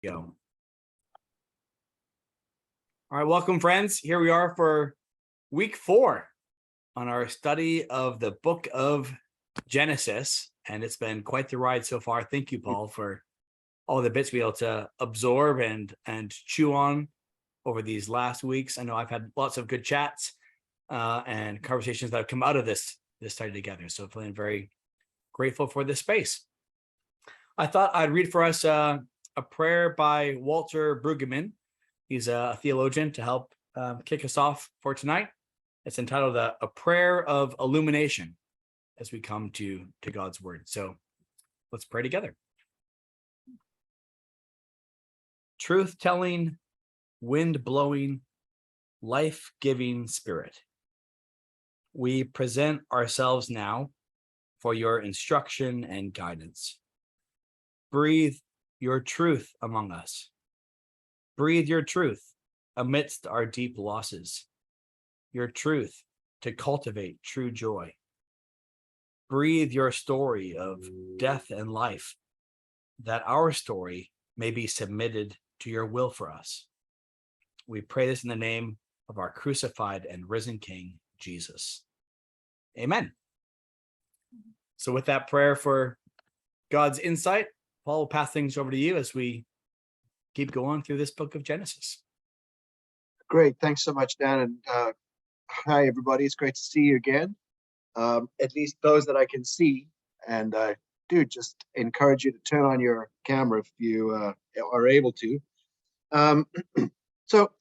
Go. All right, welcome, friends. Here we are for week 4 on our study of the book of Genesis, and it's been quite the ride so far. Thank you, Paul, for all the bits we were able to absorb and chew on over these last weeks. I know I've had lots of good chats and conversations that have come out of this study together. So feeling very grateful for this space. I thought I'd read for us a prayer by Walter Brueggemann. He's a theologian to help kick us off for tonight. It's entitled A Prayer of Illumination as we come to God's word. So let's pray together. Truth-telling, wind-blowing, life-giving Spirit, we present ourselves now for your instruction and guidance. Breathe your truth among us. Breathe your truth amidst our deep losses. Your truth to cultivate true joy. Breathe your story of death and life, that our story may be submitted to your will for us. We pray this in the name of our crucified and risen King, Jesus. Amen. So with that prayer for God's insight, Paul will pass things over to you as we keep going through this book of Genesis. Great. Thanks so much, Dan. And hi, everybody. It's great to see you again. At least those that I can see. And I do just encourage you to turn on your camera if you are able to. So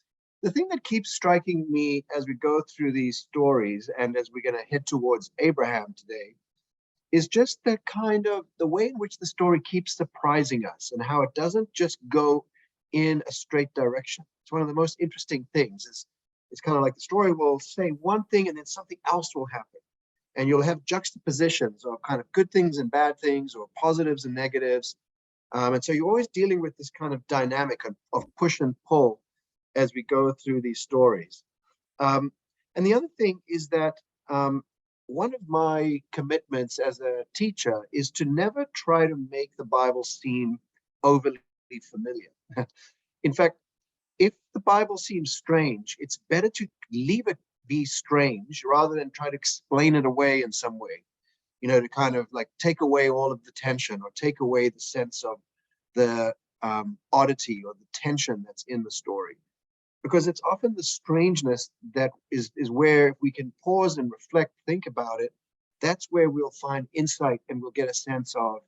the thing that keeps striking me as we go through these stories and as we're going to head towards Abraham today is just the the way in which the story keeps surprising us and how it doesn't just go in a straight direction. It's one of the most interesting things. It's kind of like the story will say one thing and then something else will happen. And you'll have juxtapositions of kind of good things and bad things or positives and negatives. And so you're always dealing with this kind of dynamic of push and pull as we go through these stories. And the other thing is that one of my commitments as a teacher is to never try to make the Bible seem overly familiar. In fact, if the Bible seems strange, it's better to leave it be strange rather than try to explain it away in some way, to kind of like take away all of the tension or take away the sense of the oddity or the tension that's in the story. Because it's often the strangeness that is where, if we can pause and reflect, think about it, that's where we'll find insight and we'll get a sense of,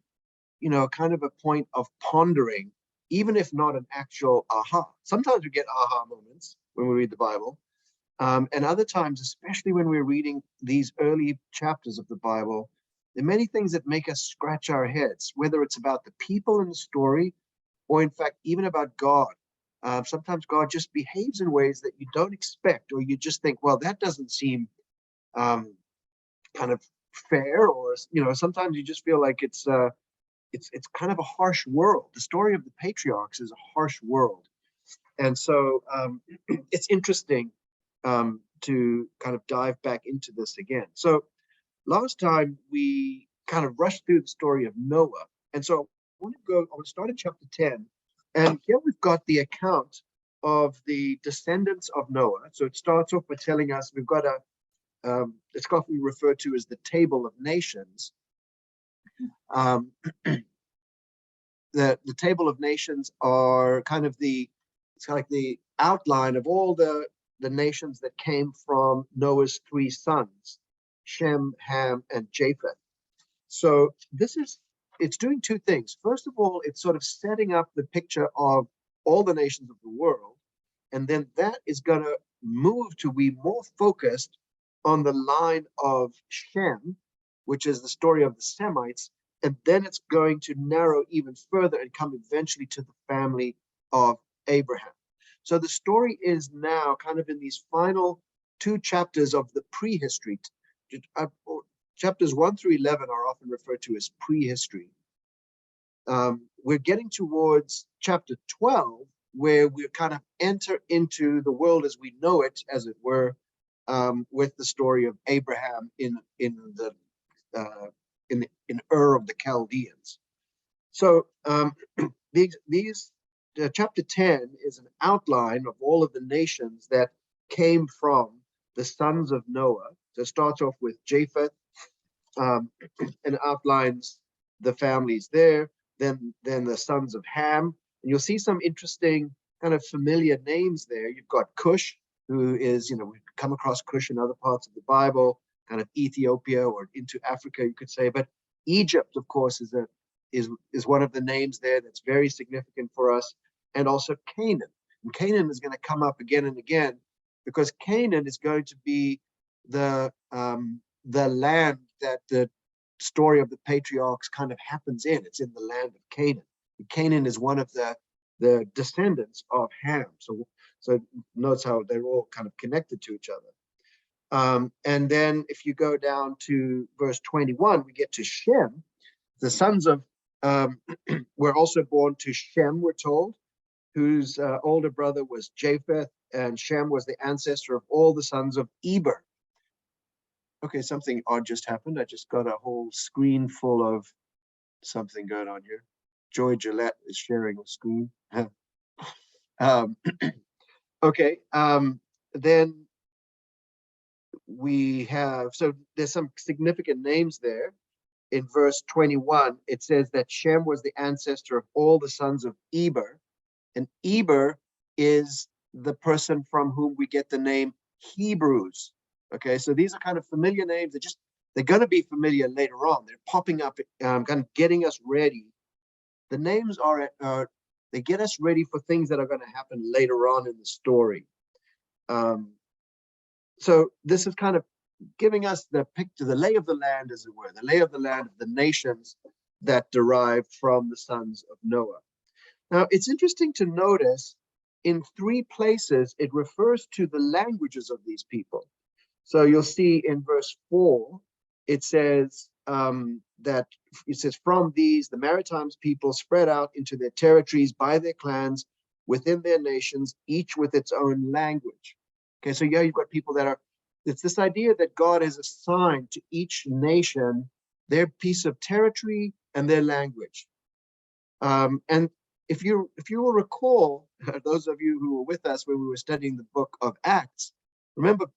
kind of a point of pondering, even if not an actual aha. Sometimes we get aha moments when we read the Bible. And other times, especially when we're reading these early chapters of the Bible, there are many things that make us scratch our heads, whether it's about the people in the story or, in fact, even about God. Sometimes God just behaves in ways that you don't expect, or you just think, well, that doesn't seem kind of fair, or sometimes you just feel like it's kind of a harsh world. The story of the patriarchs is a harsh world, and so it's interesting to kind of dive back into this again. So last time we kind of rushed through the story of Noah, and so I want to start in chapter 10. And here we've got the account of the descendants of Noah. So it starts off by telling us we've got it's often referred to as the Table of Nations. The Table of Nations are kind of it's like the outline of all the nations that came from Noah's 3 sons, Shem, Ham, and Japheth. So it's doing 2 things. First of all, it's sort of setting up the picture of all the nations of the world. And then that is going to move to be more focused on the line of Shem, which is the story of the Semites. And then it's going to narrow even further and come eventually to the family of Abraham. So the story is now kind of in these final 2 chapters of the prehistory. Chapters 1 through 11 are often referred to as prehistory. We're getting towards chapter 12, where we kind of enter into the world as we know it, as it were, with the story of Abraham in Ur of the Chaldeans. So these chapter 10 is an outline of all of the nations that came from the sons of Noah. So it starts off with Japheth, and outlines the families there. Then the sons of Ham, and you'll see some interesting kind of familiar names there. You've got Cush, who is, we've come across Cush in other parts of the Bible, kind of Ethiopia or into Africa, you could say. But Egypt, of course, is one of the names there that's very significant for us, and also Canaan. And Canaan is going to come up again and again, because Canaan is going to be the land that the story of the patriarchs kind of happens in. It's in the land of Canaan. And Canaan is one of the descendants of Ham. So notice how they're all kind of connected to each other. And then if you go down to verse 21, we get to Shem. The sons of were also born to Shem, we're told, whose older brother was Japheth, and Shem was the ancestor of all the sons of Eber. Okay, something odd just happened. I just got a whole screen full of something going on here. Joy Gillette is sharing a screen. Okay, then we have, so there's some significant names there. In verse 21, it says that Shem was the ancestor of all the sons of Eber, and Eber is the person from whom we get the name Hebrews. Okay, so these are kind of familiar names. They're going to be familiar later on. They're popping up, kind of getting us ready. The names they get us ready for things that are going to happen later on in the story. So this is kind of giving us the picture, the lay of the land, as it were, the lay of the land of the nations that derived from the sons of Noah. Now, it's interesting to notice in 3 places it refers to the languages of these people. So you'll see in verse 4, it says from these, the maritime people spread out into their territories by their clans within their nations, each with its own language. Okay, so yeah, you've got people it's this idea that God has assigned to each nation their piece of territory and their language. And if you will recall, those of you who were with us when we were studying the book of Acts, remember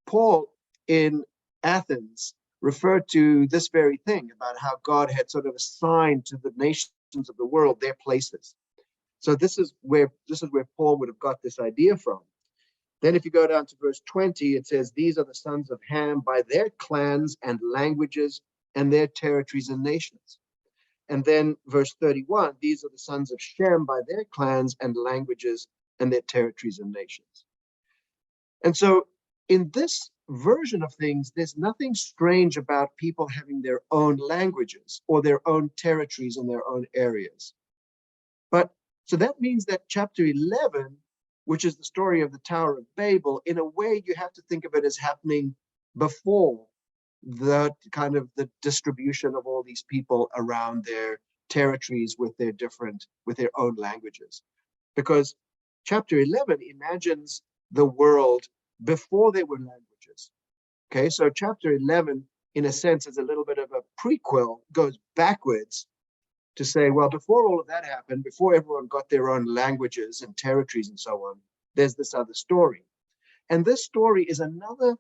Paul in Athens referred to this very thing about how God had sort of assigned to the nations of the world their places. So this is where Paul would have got this idea from. Then if you go down to verse 20, it says, these are the sons of Ham by their clans and languages and their territories and nations. And then verse 31, these are the sons of Shem by their clans and languages and their territories and nations. And so in this version of things, there's nothing strange about people having their own languages or their own territories in their own areas. But so that means that chapter 11, which is the story of the Tower of Babel, in a way you have to think of it as happening before the kind of the distribution of all these people around their territories with their own languages. Because chapter 11 imagines the world before there were languages. Okay, so chapter 11, in a sense, is a little bit of a prequel, goes backwards to say, well, before all of that happened, before everyone got their own languages and territories and so on, there's this other story. And this story is another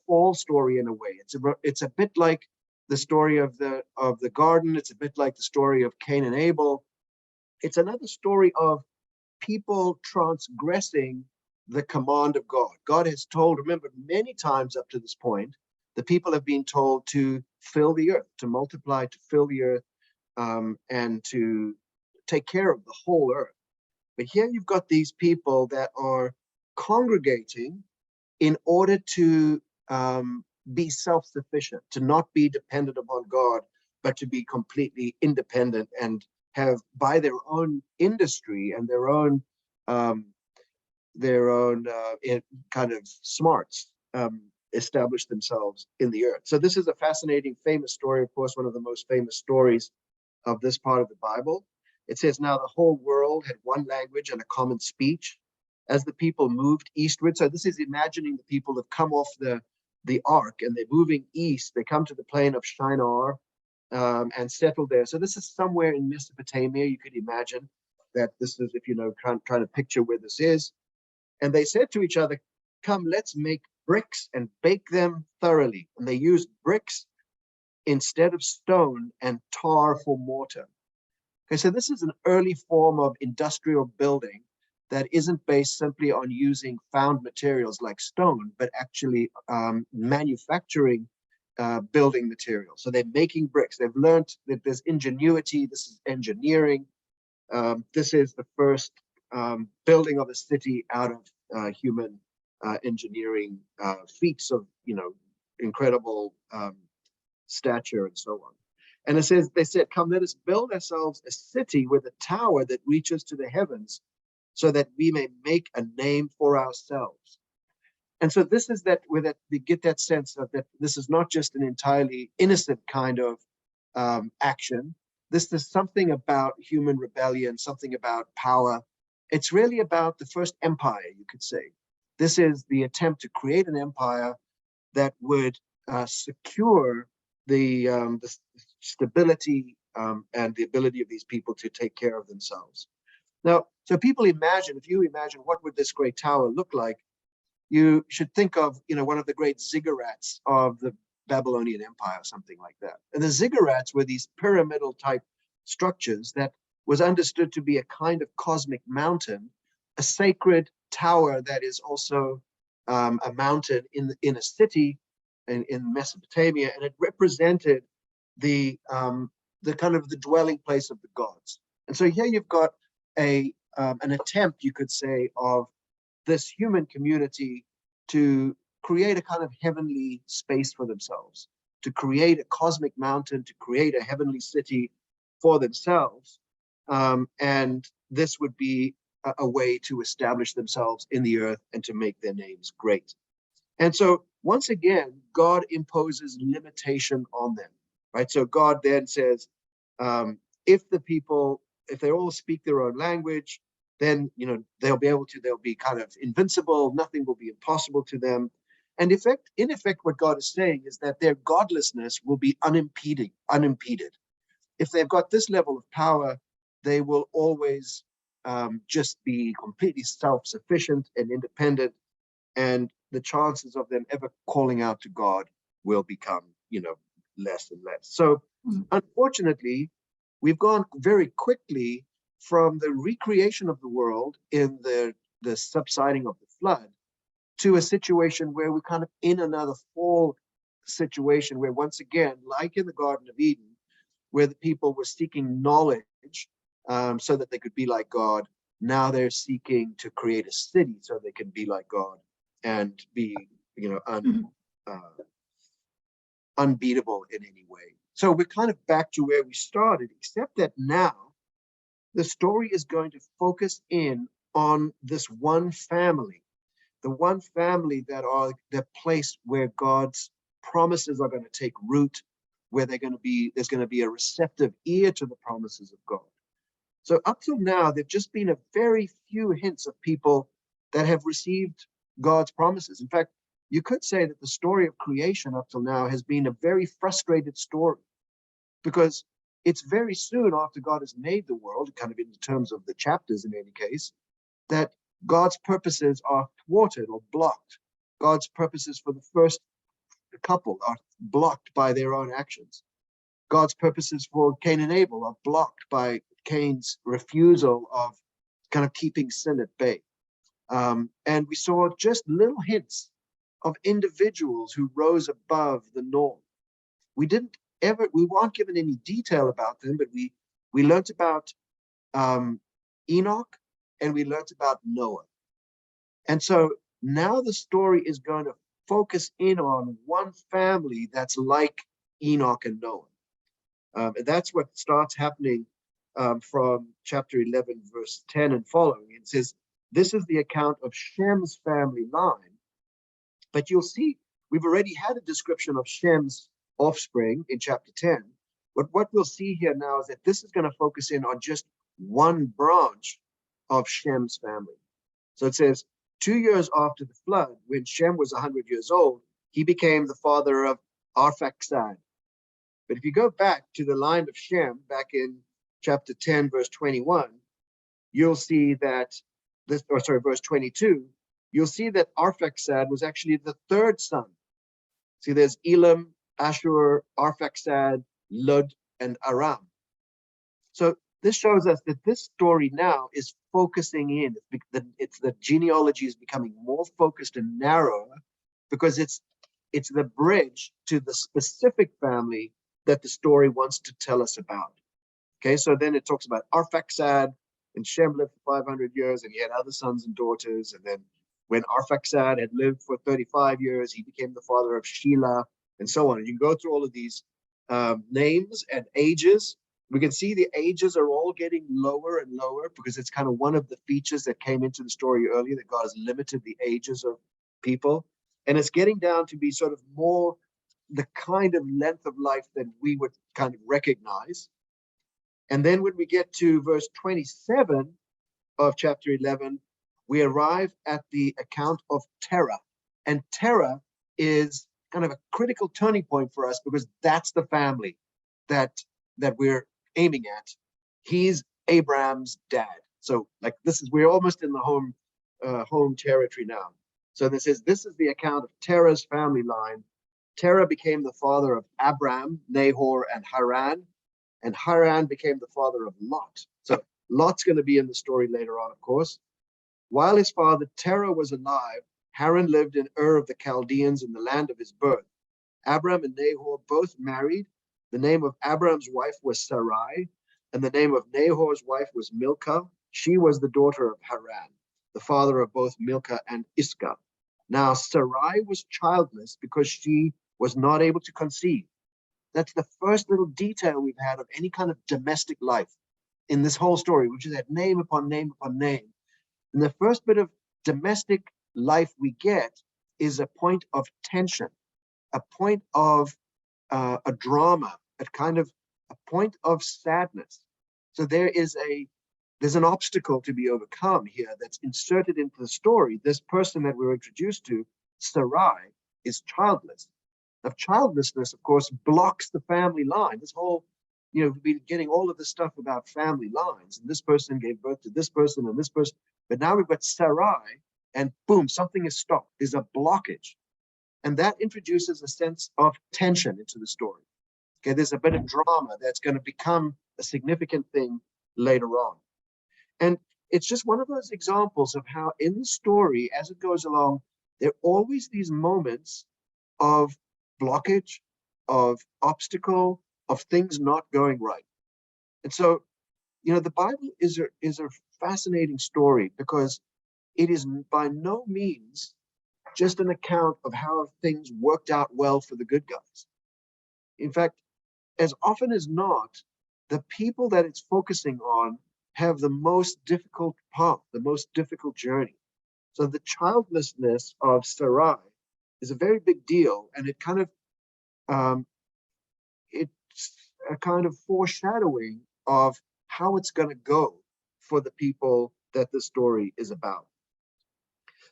fall story in a way. It's a bit like the story of the garden. It's a bit like the story of Cain and Abel. It's another story of people transgressing the command of God. God has told, remember, many times up to this point, the people have been told to fill the earth, to multiply, to fill the earth, and to take care of the whole earth. But here you've got these people that are congregating in order to be self-sufficient, to not be dependent upon God, but to be completely independent and have, by their own industry and their own kind of smarts, establish themselves in the earth. So this is a fascinating, famous story, of course, one of the most famous stories of this part of the Bible. It says, now the whole world had one language and a common speech as the people moved eastward. So this is imagining the people have come off the ark and they're moving east. They come to the plain of Shinar and settle there. So this is somewhere in Mesopotamia, you could imagine. that this is, if you know, trying to picture where this is. And they said to each other, come, let's make bricks and bake them thoroughly. And they used bricks instead of stone and tar for mortar. Okay, so this is an early form of industrial building that isn't based simply on using found materials like stone, but actually manufacturing building materials. So they're making bricks. They've learned that there's ingenuity. This is engineering. This is the first building of a city out of human engineering feats of, you know, incredible stature and so on. And it says, they said, come, let us build ourselves a city with a tower that reaches to the heavens, so that we may make a name for ourselves. And so this is that, where that we get that sense of that this is not just an entirely innocent kind of action. This is something about human rebellion, something about power. It's really about the first empire, you could say. This is the attempt to create an empire that would secure the stability and the ability of these people to take care of themselves. Now, so people imagine, if you imagine what would this great tower look like, you should think of, you know, one of the great ziggurats of the Babylonian Empire, or something like that. And the ziggurats were these pyramidal type structures that was understood to be a kind of cosmic mountain, a sacred tower that is also a mountain in a city in Mesopotamia, and it represented the kind of the dwelling place of the gods. And so here you've got an attempt, you could say, of this human community to create a kind of heavenly space for themselves, to create a cosmic mountain, to create a heavenly city for themselves. And this would be a way to establish themselves in the earth and to make their names great. And so once again, God imposes limitation on them, right? So God then says, if they all speak their own language, then, you know, they'll be kind of invincible. Nothing will be impossible to them. And in effect, what God is saying is that their godlessness will be unimpeded. If they've got this level of power, they will always just be completely self-sufficient and independent. And the chances of them ever calling out to God will become, you know, less and less. So unfortunately, we've gone very quickly from the recreation of the world in the subsiding of the flood to a situation where we're kind of in another fall situation, where once again, like in the Garden of Eden, where the people were seeking knowledge so that they could be like God, now they're seeking to create a city so they can be like God and be, you know, unbeatable in any way. So we're kind of back to where we started, except that now the story is going to focus in on this one family, the one family that are the place where God's promises are going to take root, where there's going to be a receptive ear to the promises of God. So up till now, there've just been a very few hints of people that have received God's promises. In fact, you could say that the story of creation up till now has been a very frustrated story, because it's very soon after God has made the world, kind of in terms of the chapters in any case, that God's purposes are thwarted or blocked. God's purposes for the first couple are blocked by their own actions. God's purposes for Cain and Abel are blocked by Cain's refusal of kind of keeping sin at bay. And we saw just little hints of individuals who rose above the norm. We weren't given any detail about them, but we learned about Enoch and we learned about Noah. And so now the story is going to focus in on one family that's like Enoch and Noah. And that's what starts happening from chapter 11, verse 10 and following. It says, this is the account of Shem's family line. But you'll see, we've already had a description of Shem's offspring in chapter 10. But what we'll see here now is that this is going to focus in on just one branch of Shem's family. So it says, 2 years after the flood, when Shem was 100 years old, he became the father of Arphaxad. But if you go back to the line of Shem, back in chapter 10, verse 21, you'll see that verse 22, you'll see that Arphaxad was actually the third son. See, there's Elam, Ashur, Arphaxad, Lud, and Aram. So this shows us that this story now is focusing in. It's the genealogy is becoming more focused and narrower because it's the bridge to the specific family that the story wants to tell us about. Okay, so then it talks about Arphaxad, and Shem lived for 500 years, and he had other sons and daughters. And then when Arphaxad had lived for 35 years, he became the father of Shelah, and so on. And you can go through all of these names and ages. We can see the ages are all getting lower and lower because it's kind of one of the features that came into the story earlier, that God has limited the ages of people. And it's getting down to be sort of more the kind of length of life that we would kind of recognize. And then when we get to verse 27 of chapter 11, we arrive at the account of Terah. And Terah is kind of a critical turning point for us because that's the family that we're aiming at. He's Abraham's dad. So like we're almost in the home territory now. So this is the account of Terah's family line. Terah became the father of Abram, Nahor, and Haran. And Haran became the father of Lot. So Lot's going to be in the story later on, of course. While his father Terah was alive, Haran lived in Ur of the Chaldeans in the land of his birth. Abram and Nahor both married. The name of Abram's wife was Sarai, and the name of Nahor's wife was Milcah. She was the daughter of Haran, the father of both Milcah and Iscah. Now Sarai was childless because she was not able to conceive. That's the first little detail we've had of any kind of domestic life in this whole story, which is at name upon name upon name. And the first bit of domestic life we get is a point of tension, a point of a drama, a point of sadness. So there's an obstacle to be overcome here that's inserted into the story. This person that we're introduced to, Sarai, is childless. Of childlessness, of course, blocks the family line. This whole, we've been getting all of this stuff about family lines, and this person gave birth to this person and this person, but now we've got Sarai, and boom, something is stopped. There's a blockage, and that introduces a sense of tension into the story. Okay, there's a bit of drama that's going to become a significant thing later on, and it's just one of those examples of how in the story, as it goes along, there are always these moments of blockage, of obstacle, of things not going right. And so, the Bible is a fascinating story because it is by no means just an account of how things worked out well for the good guys. In fact, as often as not, the people that it's focusing on have the most difficult path, the most difficult journey. So the childlessness of Sarai is a very big deal, and it kind of it's a kind of foreshadowing of how it's going to go for the people that the story is about.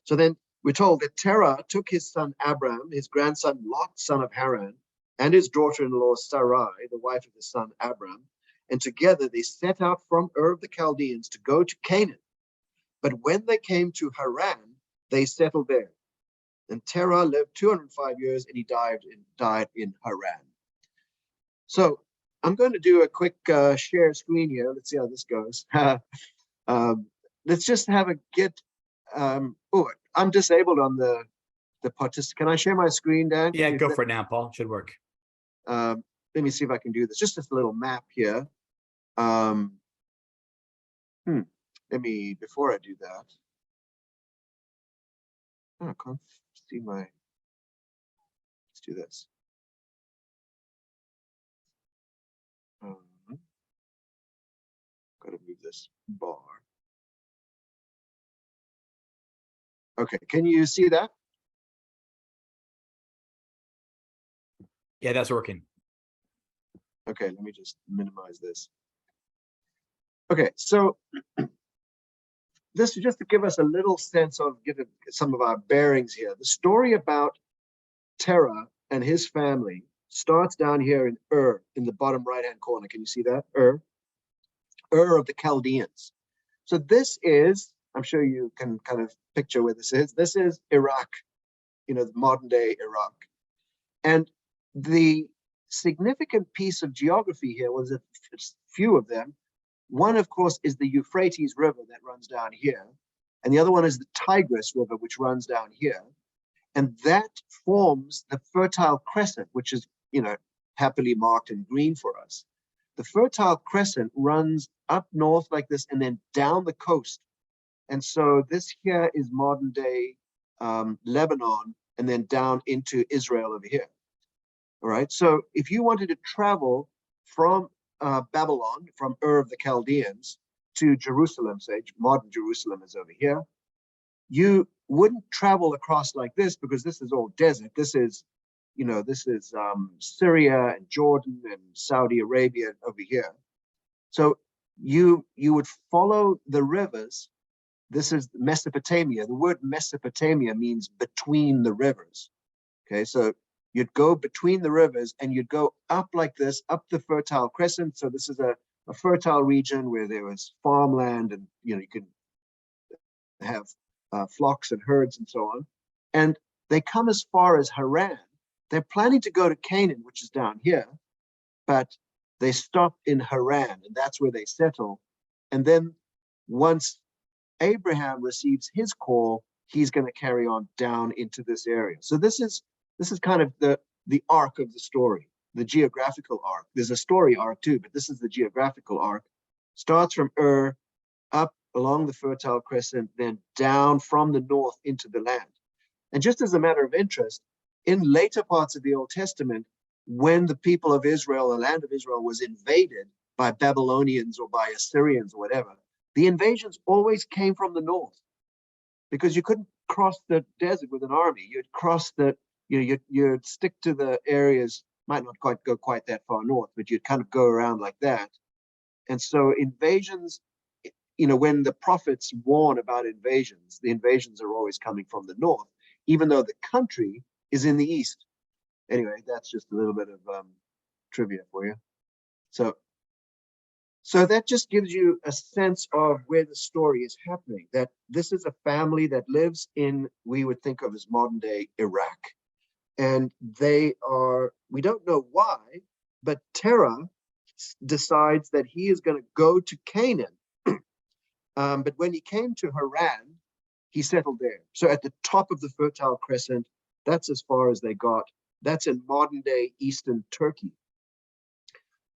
So then we're told that Terah took his son Abram, his grandson Lot, son of Haran, and his daughter-in-law Sarai, the wife of his son Abram, and together they set out from Ur of the Chaldeans to go to Canaan. But when they came to Haran, they settled there. And Terah lived 205 years, and he died in Haran. So I'm going to do a quick share screen here. Let's see how this goes. Let's just have a get. I'm disabled on the participant. Can I share my screen, Dan? Yeah, go for it now, Paul. Should work. Let me see if I can do this. Just this little map here. Before I do that. Oh, I can't see my. Let's do this. Got to move this bar. Okay, can you see that? Yeah, that's working. Okay, let me just minimize this. Okay, so this is just to give us a little sense of some of our bearings here. The story about Terah and his family starts down here in Ur, in the bottom right-hand corner. Can you see that? Ur of the Chaldeans. So this is, I'm sure you can kind of picture where this is. This is Iraq, the modern day Iraq. And the significant piece of geography here was a few of them. One, of course, is the Euphrates River that runs down here. And the other one is the Tigris River, which runs down here. And that forms the Fertile Crescent, which is, happily marked in green for us. The Fertile Crescent runs up north like this and then down the coast. And so this here is modern day Lebanon, and then down into Israel over here. All right. So if you wanted to travel from Babylon, from Ur of the Chaldeans to Jerusalem, say modern Jerusalem is over here, you wouldn't travel across like this because this is all desert. This is, Syria and Jordan and Saudi Arabia over here. So you would follow the rivers. This is Mesopotamia. The word Mesopotamia means between the rivers. Okay, so you'd go between the rivers and you'd go up like this, up the Fertile Crescent. So this is a fertile region where there was farmland and, you could have flocks and herds and so on. And they come as far as Haran. They're planning to go to Canaan, which is down here, but they stop in Haran, and that's where they settle. And then once Abraham receives his call, he's going to carry on down into this area. So this is kind of the arc of the story, the geographical arc. There's a story arc too, but this is the geographical arc. Starts from Ur, up along the Fertile Crescent, then down from the north into the land. And just as a matter of interest, in later parts of the Old Testament, when the people of Israel, the land of Israel, was invaded by Babylonians or by Assyrians or whatever, the invasions always came from the north, because you couldn't cross the desert with an army. You'd cross you'd stick to the areas, might not quite go quite that far north, but you'd kind of go around like that. And so invasions, when the prophets warn about invasions, the invasions are always coming from the north, even though the country is in the east. Anyway, that's just a little bit of trivia for you. So that just gives you a sense of where the story is happening, that this is a family that lives in, we would think of as modern day Iraq. And we don't know why, but Terah decides that he is going to go to Canaan. But when he came to Haran, he settled there. So at the top of the Fertile Crescent, that's as far as they got. That's in modern day Eastern Turkey.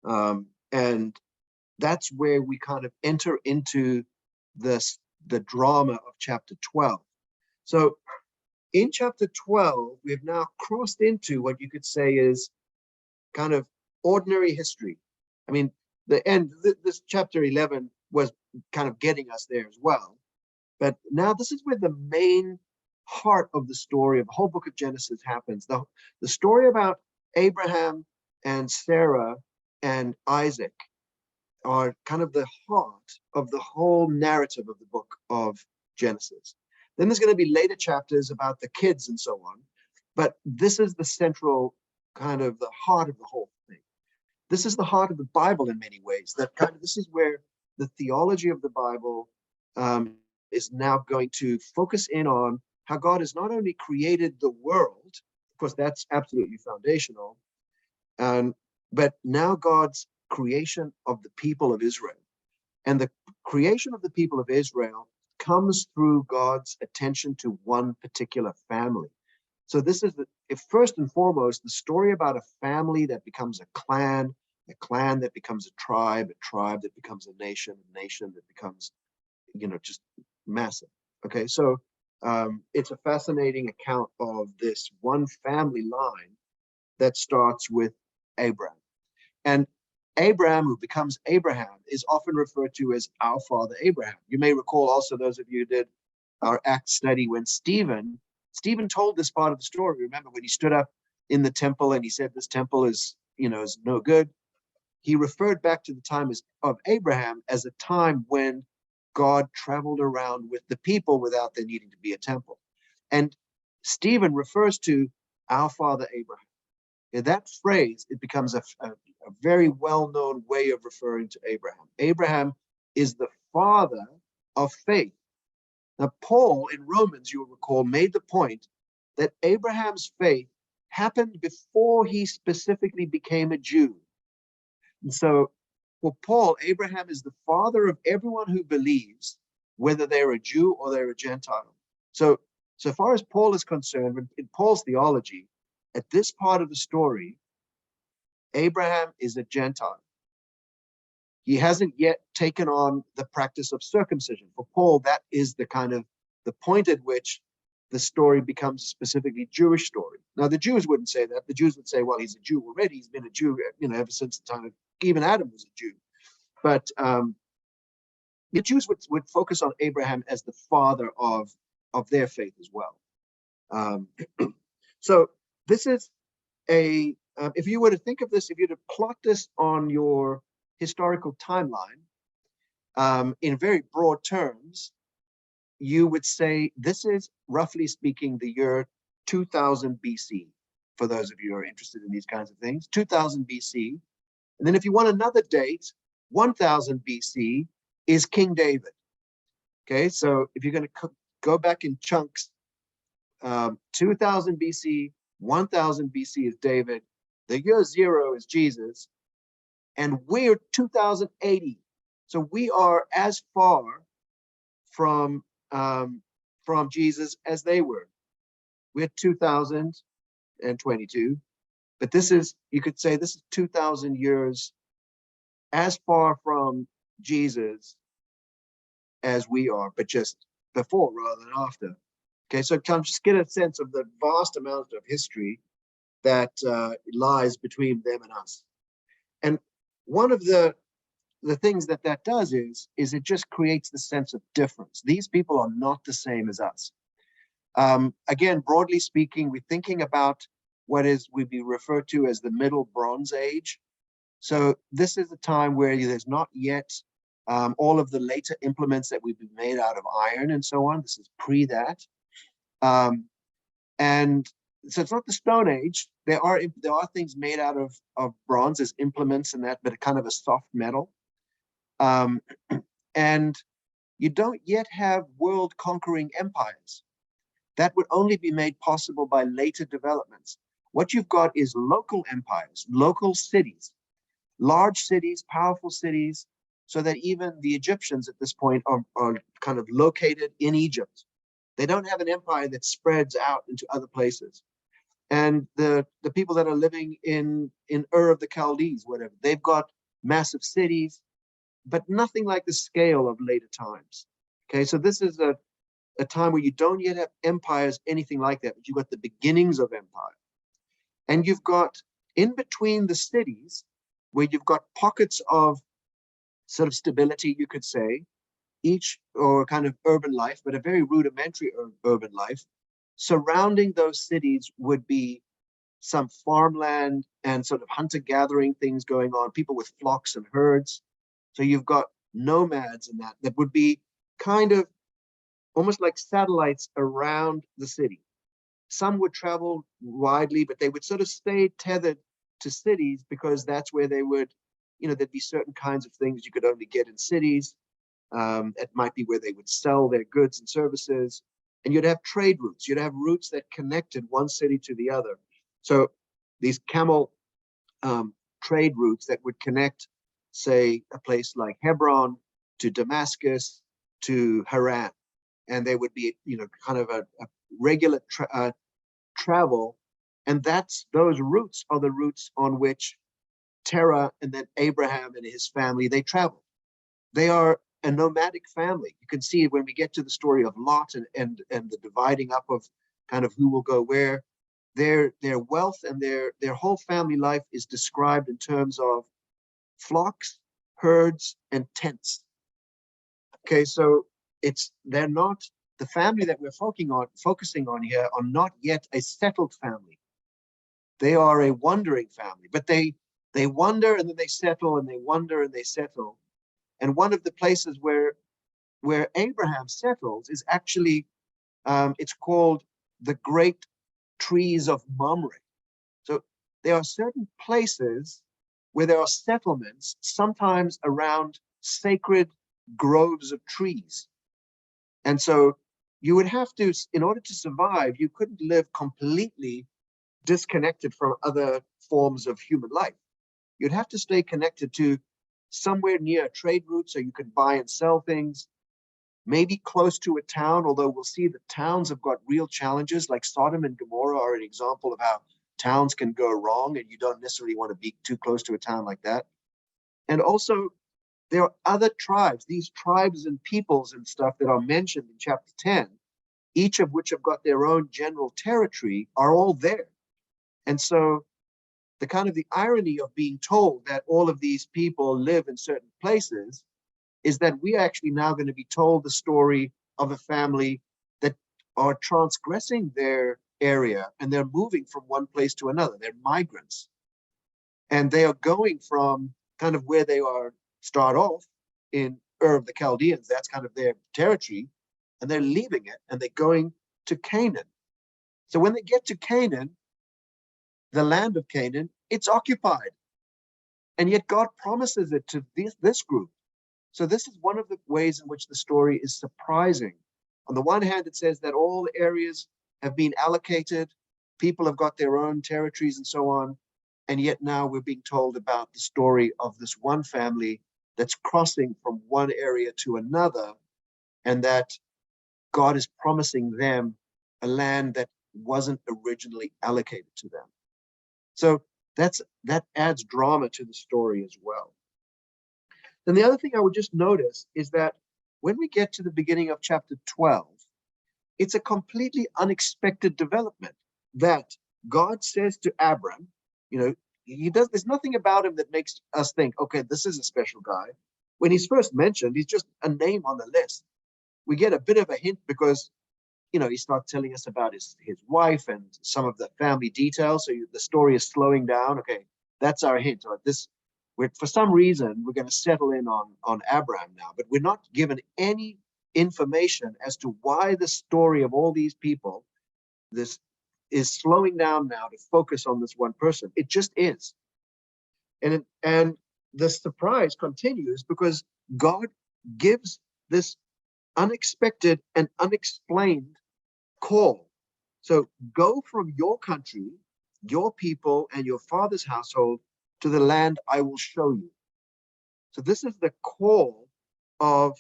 And that's where we kind of enter into the drama of chapter 12. So in chapter 12, we've now crossed into what you could say is kind of ordinary history. I mean, this chapter 11 was kind of getting us there as well. But now this is where the main heart of the story of the whole book of Genesis happens. The story about Abraham and Sarah and Isaac are kind of the heart of the whole narrative of the book of Genesis. Then there's going to be later chapters about the kids and so on. But this is the central kind of the heart of the whole thing. This is the heart of the Bible in many ways. This is where the theology of the Bible is now going to focus in on how God has not only created the world, of course, that's absolutely foundational, but now God's creation of the people of Israel. And the creation of the people of Israel comes through God's attention to one particular family. So this is first and foremost the story about a family that becomes a clan that becomes a tribe that becomes a nation that becomes, just massive. Okay, so it's a fascinating account of this one family line that starts with Abraham. And Abraham, who becomes Abraham, is often referred to as our father Abraham. You may recall also, those of you who did our Acts study, when Stephen told this part of the story. Remember when he stood up in the temple and he said, this temple is no good. He referred back to the time of Abraham as a time when God traveled around with the people without there needing to be a temple. And Stephen refers to our father Abraham. In that phrase, it becomes a very well-known way of referring to Abraham. Abraham is the father of faith. Now, Paul in Romans, you'll recall, made the point that Abraham's faith happened before he specifically became a Jew. And so for Paul, Abraham is the father of everyone who believes, whether they're a Jew or they're a Gentile. So far as Paul is concerned, in Paul's theology, at this part of the story, Abraham is a Gentile. He hasn't yet taken on the practice of circumcision. For Paul, that is the kind of the point at which the story becomes a specifically Jewish story. Now, the Jews wouldn't say that. The Jews would say, well, he's a Jew already. He's been a Jew, ever since the time of even Adam was a Jew. But the Jews would focus on Abraham as the father of their faith as well. So this is if you were to think of this, if you were to plot this on your historical timeline, in very broad terms, you would say this is, roughly speaking, the year 2000 BC, for those of you who are interested in these kinds of things, 2000 BC. And then if you want another date, 1000 BC is King David. Okay, so if you're going to go back in chunks, 2000 BC, 1000 BC is David, the year 0 is Jesus, and we're 2080. So we are as far from Jesus as they were. We're 2022, but this is, you could say this is 2000 years as far from Jesus as we are, but just before rather than after. Okay, so kind of just get a sense of the vast amount of history that lies between them and us. And one of the things that does is it just creates the sense of difference. These people are not the same as us. Again, broadly speaking, we're thinking about what would be referred to as the Middle Bronze Age. So this is a time where there's not yet all of the later implements that would be made out of iron and so on. This is pre that. And so it's not the Stone Age. There are things made out of bronze as implements and that, but a kind of a soft metal. And you don't yet have world-conquering empires. That would only be made possible by later developments. What you've got is local empires, local cities, large cities, powerful cities, so that even the Egyptians at this point are kind of located in Egypt. They don't have an empire that spreads out into other places. And the people that are living in Ur of the Chaldees, whatever, they've got massive cities, but nothing like the scale of later times. Okay, so this is a time where you don't yet have empires, anything like that, but you've got the beginnings of empire. And you've got in between the cities, where you've got pockets of sort of stability, you could say, or kind of urban life, but a very rudimentary urban life. Surrounding those cities would be some farmland and sort of hunter-gathering things going on, people with flocks and herds. So you've got nomads and that would be kind of almost like satellites around the city. Some would travel widely, but they would sort of stay tethered to cities because that's where they would, there'd be certain kinds of things you could only get in cities. It might be where they would sell their goods and services. And you'd have trade routes. You'd have routes that connected one city to the other. So these camel trade routes that would connect, say, a place like Hebron to Damascus to Haran. And they would be, kind of a regular travel. And those routes are the routes on which Terah and then Abraham and his family, they traveled. They are a nomadic family. You can see it when we get to the story of Lot and the dividing up of kind of who will go where. Their wealth and their whole family life is described in terms of flocks, herds, and tents. Okay, so they're not, the family that we're focusing on here are not yet a settled family. They are a wandering family, but they wander and then they settle and they wander and they settle. And one of the places where Abraham settles is actually, it's called the Great Trees of Mamre. So there are certain places where there are settlements, sometimes around sacred groves of trees. And so you would have to, in order to survive, you couldn't live completely disconnected from other forms of human life. You'd have to stay connected to somewhere near a trade route so you could buy and sell things, maybe close to a town, although we'll see that towns have got real challenges, like Sodom and Gomorrah are an example of how towns can go wrong, and you don't necessarily want to be too close to a town like that. And also, there are other tribes, these tribes and peoples and stuff that are mentioned in chapter 10, each of which have got their own general territory, are all there. And so the kind of the irony of being told that all of these people live in certain places is that we are actually now going to be told the story of a family that are transgressing their area, and they're moving from one place to another. They're migrants. And they are going from kind of where they are start off in Ur of the Chaldeans, that's kind of their territory, and they're leaving it and they're going to Canaan. So when they get to Canaan, the land of Canaan, it's occupied. And yet God promises it to this group. So this is one of the ways in which the story is surprising. On the one hand, it says that all areas have been allocated, people have got their own territories and so on. And yet now we're being told about the story of this one family that's crossing from one area to another, and that God is promising them a land that wasn't originally allocated to them. So that adds drama to the story as well. Then the other thing I would just notice is that when we get to the beginning of chapter 12, it's a completely unexpected development that God says to Abram, there's nothing about him that makes us think, okay, this is a special guy. When he's first mentioned, he's just a name on the list. We get a bit of a hint because, he starts telling us about his wife and some of the family details. So the story is slowing down. Okay, that's our hint. For some reason, we're going to settle in on Abraham now, but we're not given any information as to why the story of all these people, this is slowing down now to focus on this one person. It just is. And the surprise continues because God gives this unexpected and unexplained call. So go from your country, your people, and your father's household to the land I will show you. So this is the call of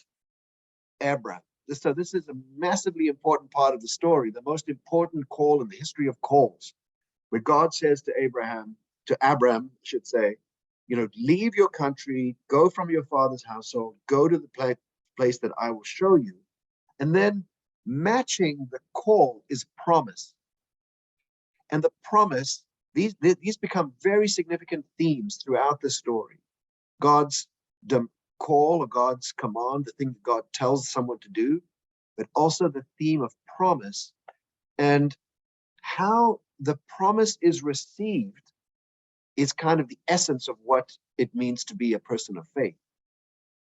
Abraham. So this is a massively important part of the story, the most important call in the history of calls, where God says to Abram, I should say, leave your country, go from your father's household, go to the place that I will show you. And then matching the call is promise. And the promise, these become very significant themes throughout the story. God's call or God's command, the thing that God tells someone to do, but also the theme of promise and how the promise is received is kind of the essence of what it means to be a person of faith.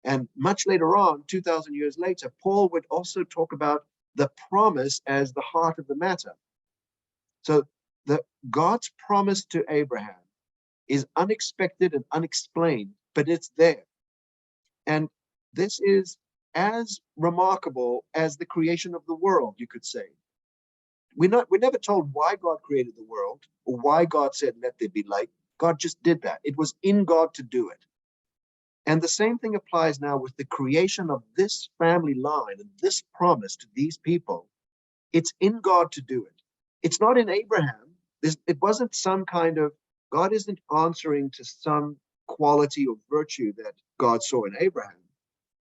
And much later on, 2,000 years later, Paul would also talk about the promise as the heart of the matter. So God's promise to Abraham is unexpected and unexplained, but it's there. And this is as remarkable as the creation of the world, you could say. We're never told why God created the world or why God said, let there be light. God just did that. It was in God to do it. And the same thing applies now with the creation of this family line and this promise to these people. It's in God to do it. It's not in Abraham. It wasn't some kind of, God isn't answering to some quality or virtue that God saw in Abraham.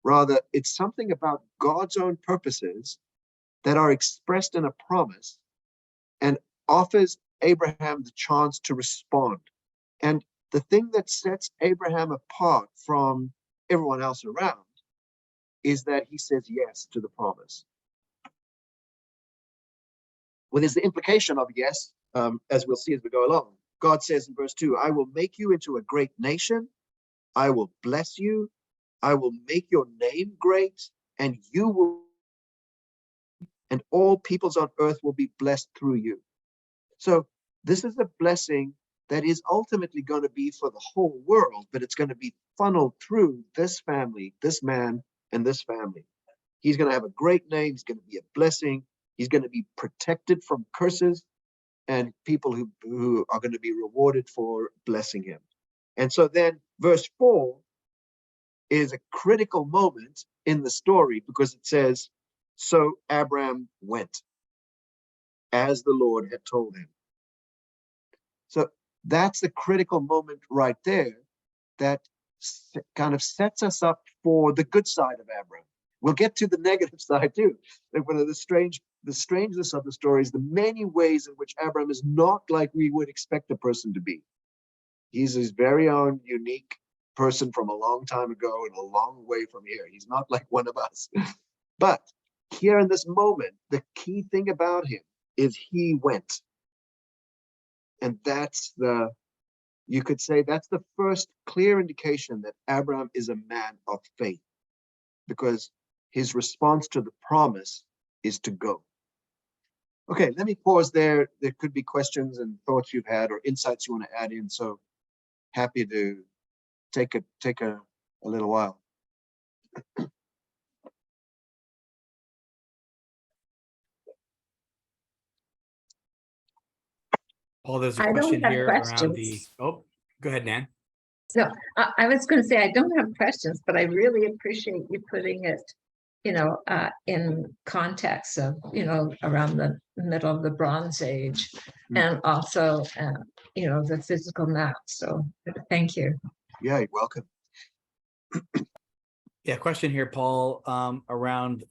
Rather, it's something about God's own purposes that are expressed in a promise and offers Abraham the chance to respond. And the thing that sets Abraham apart from everyone else around is that he says yes to the promise. Well, there's the implication of yes, as we'll see as we go along. God says in verse 2, I will make you into a great nation. I will bless you. I will make your name great, and you will, and all peoples on earth will be blessed through you. So this is a blessing that is ultimately going to be for the whole world, but it's going to be funneled through this family, this man, and this family. He's going to have a great name. He's going to be a blessing. He's going to be protected from curses and people who are going to be rewarded for blessing him. And so then verse 4 is a critical moment in the story because it says, so Abram went as the Lord had told him. So that's the critical moment right there that kind of sets us up for the good side of Abram. We'll get to the negative side too. Like one of the strangeness of the story is the many ways in which Abram is not like we would expect a person to be. He's his very own unique person from a long time ago and a long way from here. He's not like one of us. But here in this moment, the key thing about him is he went. And that's you could say that's the first clear indication that Abraham is a man of faith, because his response to the promise is to go. Okay, let me pause there. There could be questions and thoughts you've had or insights you want to add in. So happy to take a little while. Paul, there's a I don't question have here around questions. the. Oh, go ahead, Nan. So I was going to say I don't have questions, but I really appreciate you putting it, in context of, around the middle of the Bronze Age, and also, the physical map. So thank you. Yeah, you're welcome. Yeah, question here, Paul, around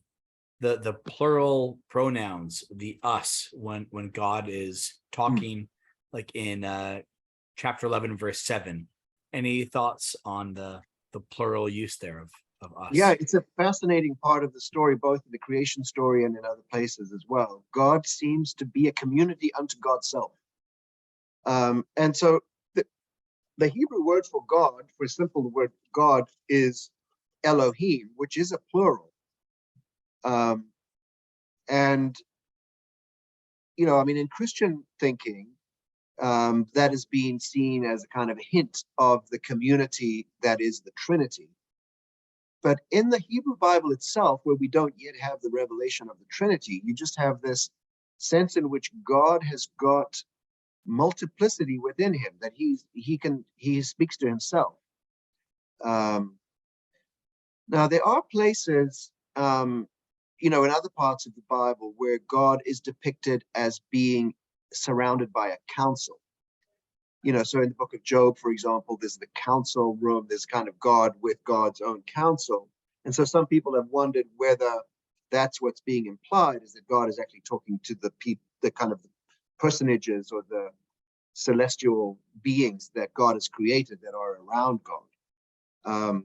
the plural pronouns, the us, when God is talking, like in chapter 11, verse 7. Any thoughts on the plural use there of us? Yeah, it's a fascinating part of the story, both in the creation story and in other places as well. God seems to be a community unto God's self. And so the Hebrew word for God, for simple, the word God is Elohim, which is a plural. And, in Christian thinking, that is being seen as a kind of hint of the community that is the Trinity. But in the Hebrew Bible itself, where we don't yet have the revelation of the Trinity, you just have this sense in which God has got multiplicity within him, that he speaks to himself. Now there are places, in other parts of the Bible where God is depicted as being surrounded by a council. So in the book of Job, for example, there's the council room, there's kind of God with God's own council. And so some people have wondered whether that's what's being implied, is that God is actually talking to the people, the kind of personages or the celestial beings that God has created that are around God.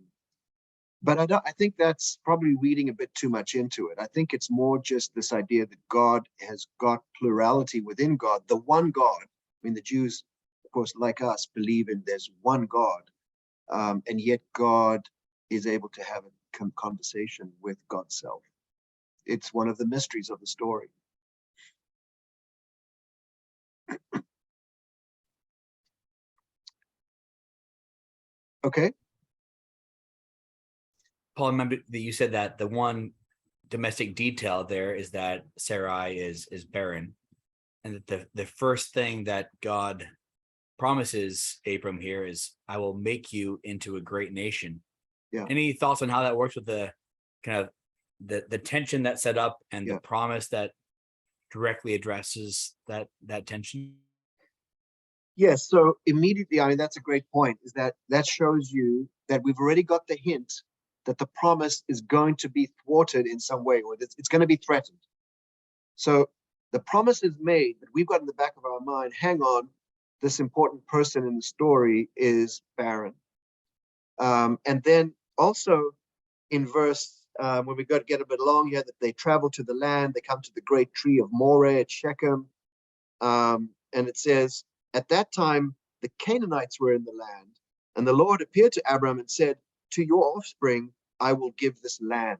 But I think that's probably reading a bit too much into it. I think it's more just this idea that God has got plurality within God, the one God. The Jews, of course, like us, believe in there's one God, and yet God is able to have a conversation with God's self. It's one of the mysteries of the story. Okay. Paul, remember that you said that the one domestic detail there is that Sarai is barren, and that the first thing that God promises Abram here is, I will make you into a great nation. Yeah. Any thoughts on how that works with the kind of the tension that's set up and Yeah. the promise that directly addresses that tension? Yes, so immediately, that's a great point, is that shows you that we've already got the hint that the promise is going to be thwarted in some way, or it's going to be threatened. So the promise is made, but we've got in the back of our mind, hang on, this important person in the story is barren. And then also in verse, when we got to get a bit along here, that they travel to the land, they come to the great tree of Moreh at Shechem. And it says, at that time, the Canaanites were in the land, and the Lord appeared to Abram and said, to your offspring, I will give this land.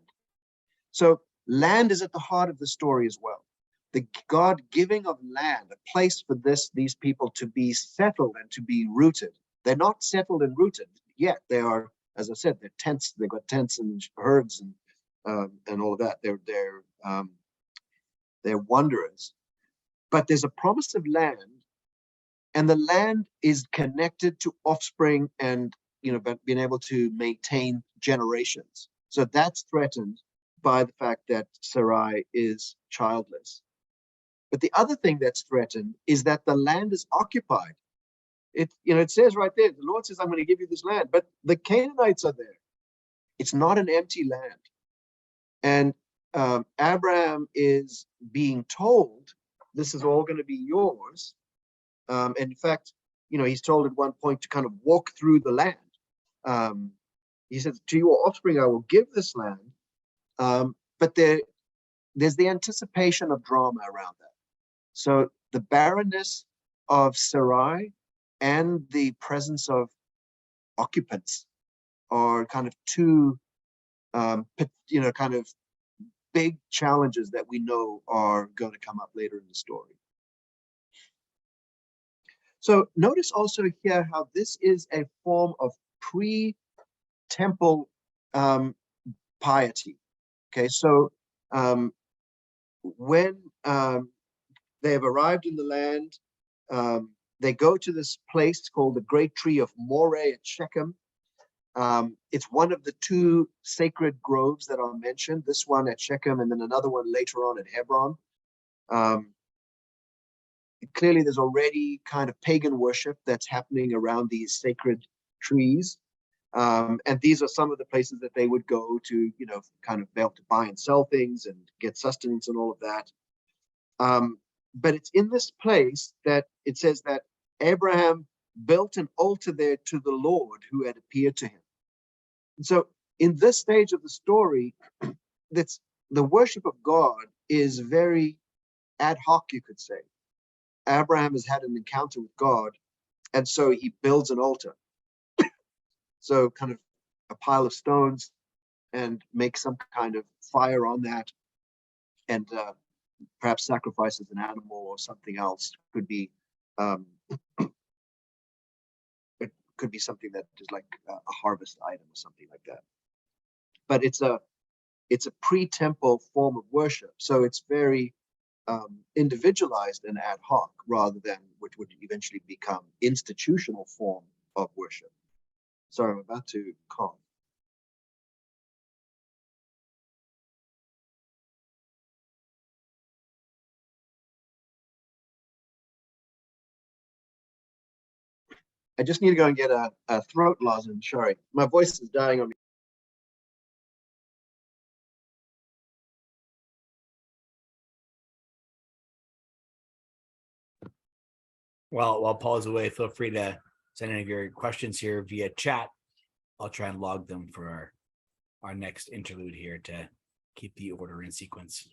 So land is at the heart of the story as well. The God giving of land, a place for these people to be settled and to be rooted. They're not settled and rooted yet. They are, as I said, they're tents. They've got tents and herds and and all of that. They're wanderers. But there's a promise of land, and the land is connected to offspring and but being able to maintain generations. So that's threatened by the fact that Sarai is childless. But the other thing that's threatened is that the land is occupied. It says right there, the Lord says, I'm going to give you this land, but the Canaanites are there. It's not an empty land. And Abraham is being told, this is all going to be yours. And in fact, he's told at one point to kind of walk through the land. He says, to your offspring, I will give this land. But there's the anticipation of drama around that. So the barrenness of Sarai and the presence of occupants are kind of two, kind of big challenges that we know are going to come up later in the story. So notice also here how this is a form of pre-temple piety. Okay, so when they have arrived in the land, they go to this place called the Great Tree of Moreh at Shechem. It's one of the two sacred groves that are mentioned, this one at Shechem and then another one later on at Hebron. Clearly, there's already kind of pagan worship that's happening around these sacred trees. And these are some of the places that they would go to, kind of be able to buy and sell things and get sustenance and all of that. But it's in this place that it says that Abraham built an altar there to the Lord who had appeared to him. And so in this stage of the story, that's the worship of God is very ad hoc, you could say. Abraham has had an encounter with God, and so he builds an altar. So kind of a pile of stones, and makes some kind of fire on that, and perhaps sacrifices an animal or something else. Could be it could be something that is like a harvest item or something like that. But it's a pre-temple form of worship, so it's very individualized and ad hoc rather than what would eventually become institutional form of worship. Sorry, I'm about to cough. I just need to go and get a throat lozenge. Sorry, my voice is dying on me. Well, while Paul's away, feel free to send any of your questions here via chat. I'll try and log them for our next interlude here to keep the order in sequence.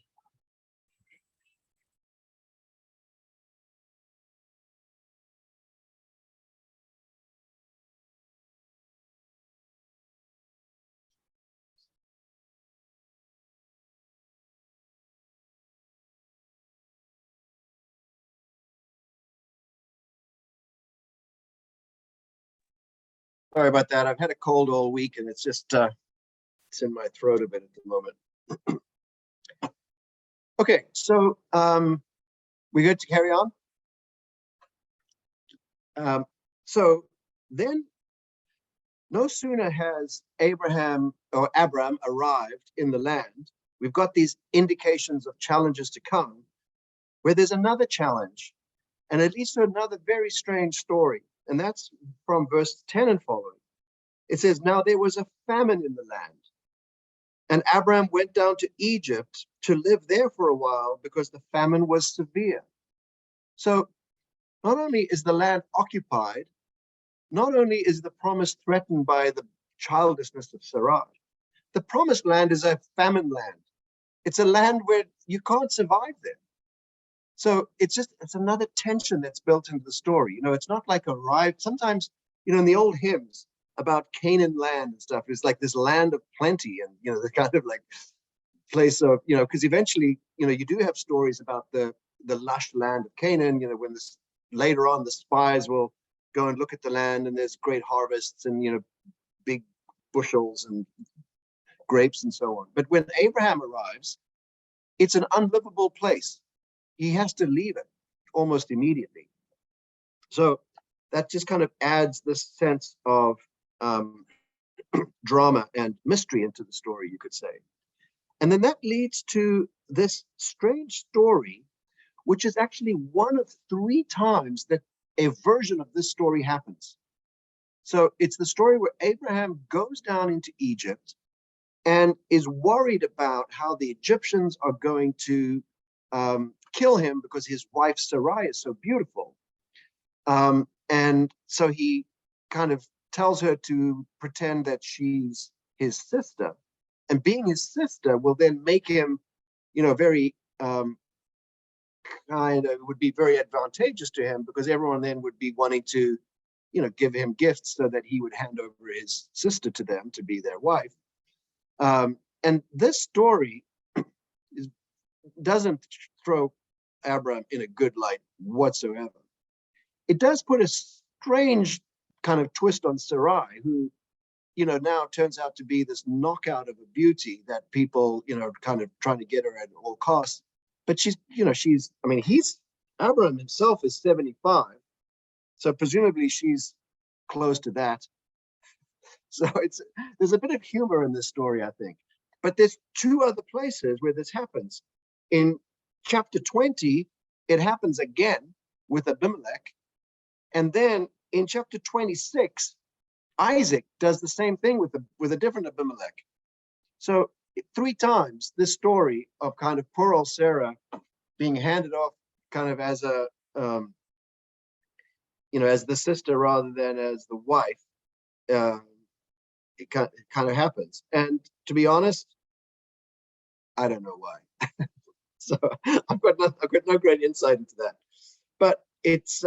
Sorry about that. I've had a cold all week, and it's just it's in my throat a bit at the moment. Okay, so we good to carry on? So then, no sooner has Abram arrived in the land, we've got these indications of challenges to come, where there's another challenge, and it leads to another very strange story. And that's from verse 10 and following. It says, now there was a famine in the land, and Abram went down to Egypt to live there for a while because the famine was severe. So not only is the land occupied, not only is the promise threatened by the childlessness of Sarai, the promised land is a famine land. It's a land where you can't survive there. So it's another tension that's built into the story. It's not like sometimes, in the old hymns about Canaan land and stuff, it's like this land of plenty and, the kind of like place of, because eventually, you do have stories about the lush land of Canaan, when later on the spies will go and look at the land and there's great harvests and, big bushels and grapes and so on. But when Abraham arrives, it's an unlivable place. He has to leave it almost immediately. So that just kind of adds this sense of drama and mystery into the story, you could say. And then that leads to this strange story, which is actually one of 3 times that a version of this story happens. So it's the story where Abraham goes down into Egypt and is worried about how the Egyptians are going to kill him because his wife Sarai is so beautiful. And so he kind of tells her to pretend that she's his sister. And being his sister will then make him, very would be very advantageous to him, because everyone then would be wanting to, give him gifts so that he would hand over his sister to them to be their wife. And this story doesn't throw Abraham in a good light whatsoever. It does put a strange kind of twist on Sarai, who, now turns out to be this knockout of a beauty that people, kind of trying to get her at all costs. But Abraham himself is 75. So presumably she's close to that. So there's a bit of humor in this story, I think. But there's 2 other places where this happens. In chapter 20, it happens again with Abimelech. And then in chapter 26, Isaac does the same thing with a different Abimelech. So 3 times this story of kind of poor old Sarah being handed off kind of as a, as the sister rather than as the wife, it kind of happens. And to be honest, I don't know why. So I've got no great insight into that. But it's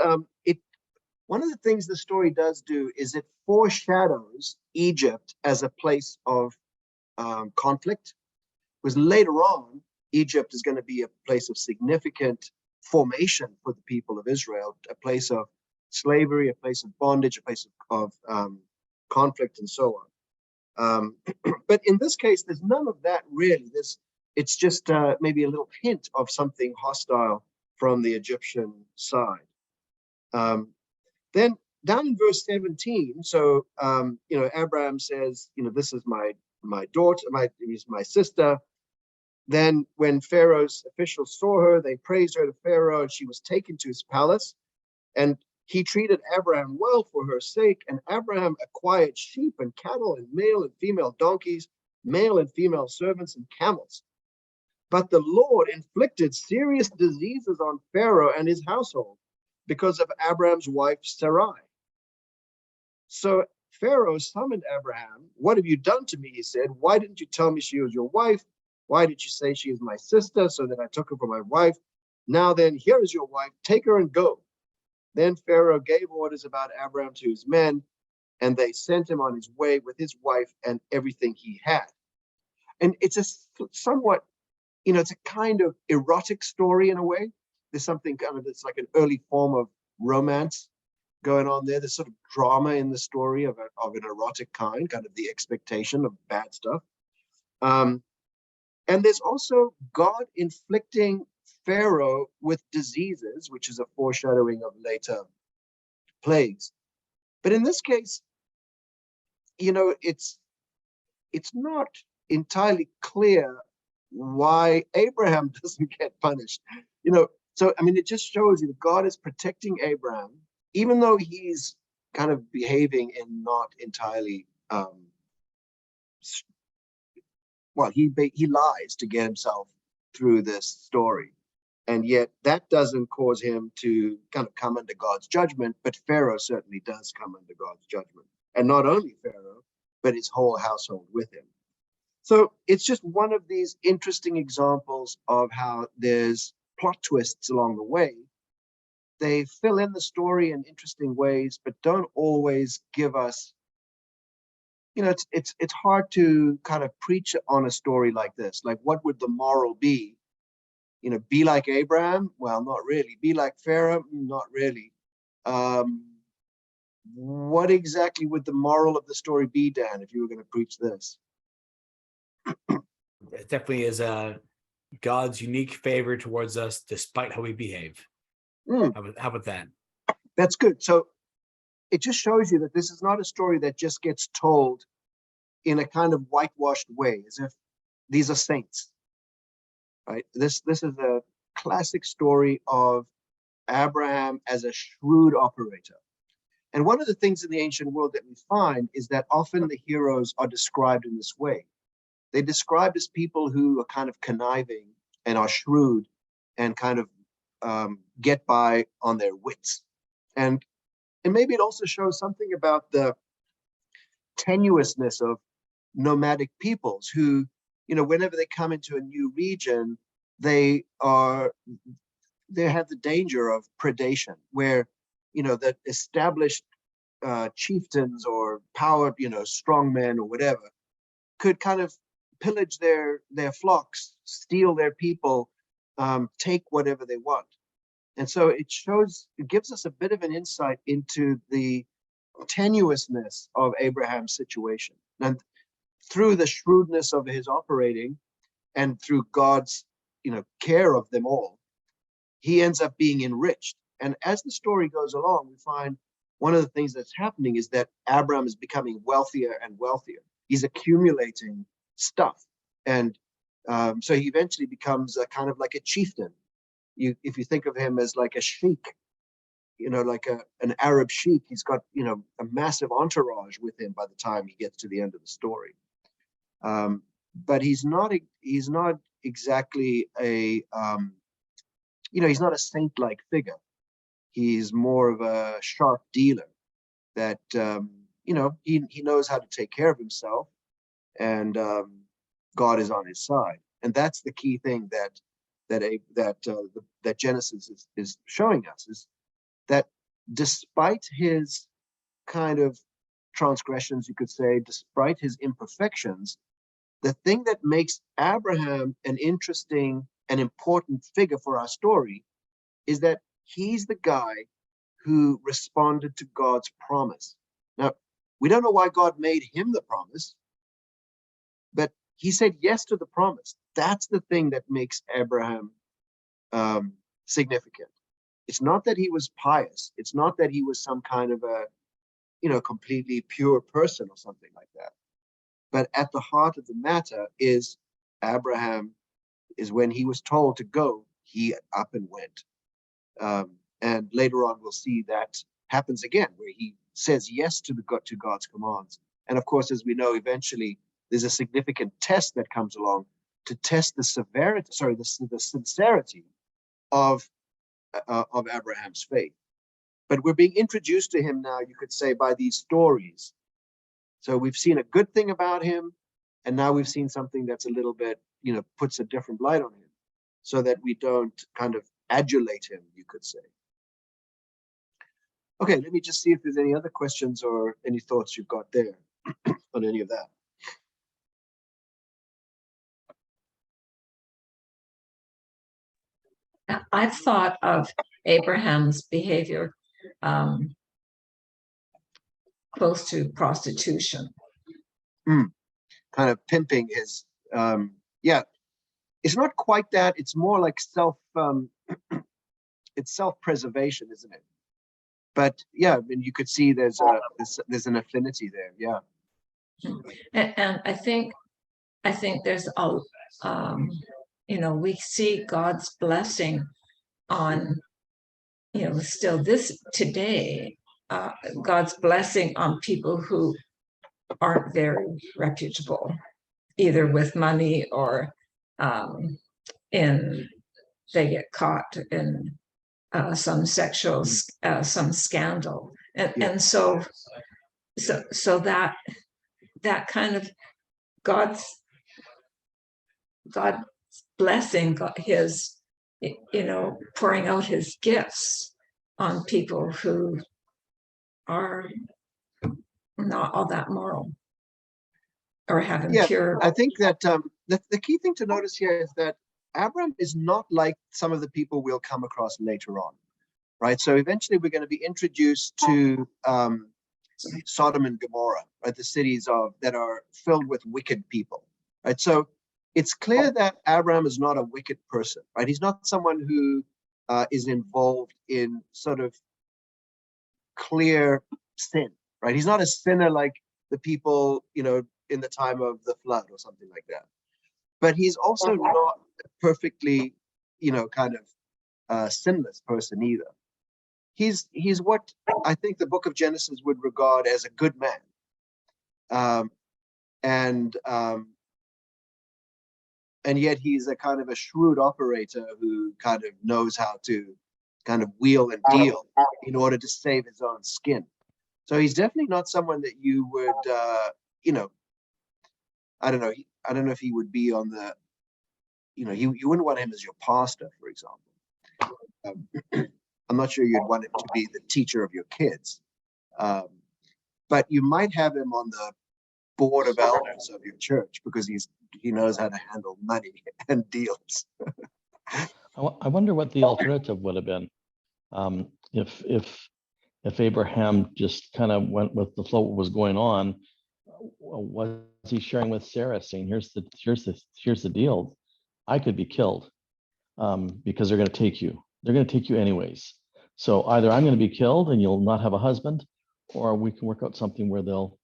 one of the things the story does do is it foreshadows Egypt as a place of conflict, because later on, Egypt is going to be a place of significant formation for the people of Israel, a place of slavery, a place of bondage, a place of conflict, and so on. But in this case, there's none of that really. It's just maybe a little hint of something hostile from the Egyptian side. Then down in verse 17, so Abraham says, this is my daughter, my sister. Then when Pharaoh's officials saw her, they praised her to Pharaoh, and she was taken to his palace. And he treated Abraham well for her sake, and Abraham acquired sheep and cattle and male and female donkeys, male and female servants and camels. But the Lord inflicted serious diseases on Pharaoh and his household because of Abraham's wife Sarai. So Pharaoh summoned Abraham. "What have you done to me?" he said. "Why didn't you tell me she was your wife? Why did you say she is my sister, so that I took her for my wife? Now then, here is your wife. Take her and go." Then Pharaoh gave orders about Abraham to his men, and they sent him on his way with his wife and everything he had. And it's a somewhat, it's a kind of erotic story in a way. There's something kind of, it's like an early form of romance going on there. There's sort of drama in the story of an erotic kind of the expectation of bad stuff. And there's also God inflicting Pharaoh with diseases, which is a foreshadowing of later plagues. But in this case, it's not entirely clear why Abraham doesn't get punished. So it just shows you that God is protecting Abraham, even though he's kind of behaving in not entirely he lies to get himself through this story. And yet that doesn't cause him to kind of come under God's judgment, but Pharaoh certainly does come under God's judgment. And not only Pharaoh, but his whole household with him. So it's just one of these interesting examples of how there's plot twists along the way. They fill in the story in interesting ways, but don't always give us, it's hard to kind of preach on a story like this. Like, what would the moral be? Be like Abraham? Well, not really. Be like Pharaoh? Not really. What exactly would the moral of the story be, Dan, if you were going to preach this? It definitely is God's unique favor towards us, despite how we behave. Mm, How about that? that's good. So it just shows you that this is not a story that just gets told in a kind of whitewashed way, as if these are saints, right? This is a classic story of Abraham as a shrewd operator. And one of the things in the ancient world that we find is that often the heroes are described in this way. They're described as people who are kind of conniving and are shrewd and kind of get by on their wits. And maybe it also shows something about the tenuousness of nomadic peoples who, whenever they come into a new region, they have the danger of predation, where, the established chieftains or powered, strong men or whatever could kind of pillage their flocks, steal their people, take whatever they want. And so it gives us a bit of an insight into the tenuousness of Abraham's situation. And through the shrewdness of his operating and through God's, care of them all, he ends up being enriched. And as the story goes along, we find one of the things that's happening is that Abraham is becoming wealthier and wealthier. He's accumulating stuff. And so he eventually becomes a kind of like a chieftain. If you think of him as like a sheik, like an Arab sheik, he's got, a massive entourage with him by the time he gets to the end of the story. But he's not exactly a, he's not a saint-like figure. He's more of a sharp dealer that, he knows how to take care of himself, and God is on his side. And that's the key thing that Genesis is showing us, is that despite his kind of transgressions, you could say, despite his imperfections, the thing that makes Abraham an interesting and important figure for our story is that he's the guy who responded to God's promise. Now, we don't know why God made him the promise, but he said yes to the promise. That's the thing that makes Abraham significant. It's not that he was pious. It's not that he was some kind of a, completely pure person or something like that. But at the heart of the matter is Abraham is when he was told to go, he up and went. And later on, we'll see that happens again, where he says yes to God's commands. And of course, as we know, eventually there's a significant test that comes along to test the sincerity of Abraham's faith. But we're being introduced to him now, you could say, by these stories. So we've seen a good thing about him, and now we've seen something that's a little bit, puts a different light on him, so that we don't kind of adulate him, you could say. Okay, let me just see if there's any other questions or any thoughts you've got there on any of that. I've thought of Abraham's behavior close to prostitution. Kind of pimping his, it's not quite that. It's more like it's self-preservation, isn't it? But yeah, I mean, you could see there's an affinity there. Yeah. And I think there's a, we see God's blessing on, still this today, God's blessing on people who aren't very reputable, either with money or they get caught in some sexual, some scandal. And so that kind of God's blessing, his, pouring out his gifts on people who are not all that moral or have impure. I think that the key thing to notice here is that Abram is not like some of the people we'll come across later on, right? So eventually we're going to be introduced to Sodom and Gomorrah, right? The cities that are filled with wicked people, right? So it's clear that Abraham is not a wicked person, right? He's not someone who is involved in sort of clear sin, right? He's not a sinner like the people, in the time of the flood or something like that. But he's also not a perfectly, kind of sinless person either. He's what I think the book of Genesis would regard as a good man. And yet he's a kind of a shrewd operator who kind of knows how to kind of wheel and deal in order to save his own skin. So he's definitely not someone that you would, I don't know. I don't know if he would be on the, you wouldn't want him as your pastor, for example. I'm not sure you'd want him to be the teacher of your kids. But you might have him on the board of elders of your church because he knows how to handle money and deals. I wonder what the alternative would have been, if Abraham just kind of went with the flow, what was going on. Was he sharing with Sarah, saying, "Here's the deal. I could be killed because they're going to take you. They're going to take you anyways. So either I'm going to be killed and you'll not have a husband, or we can work out something where they'll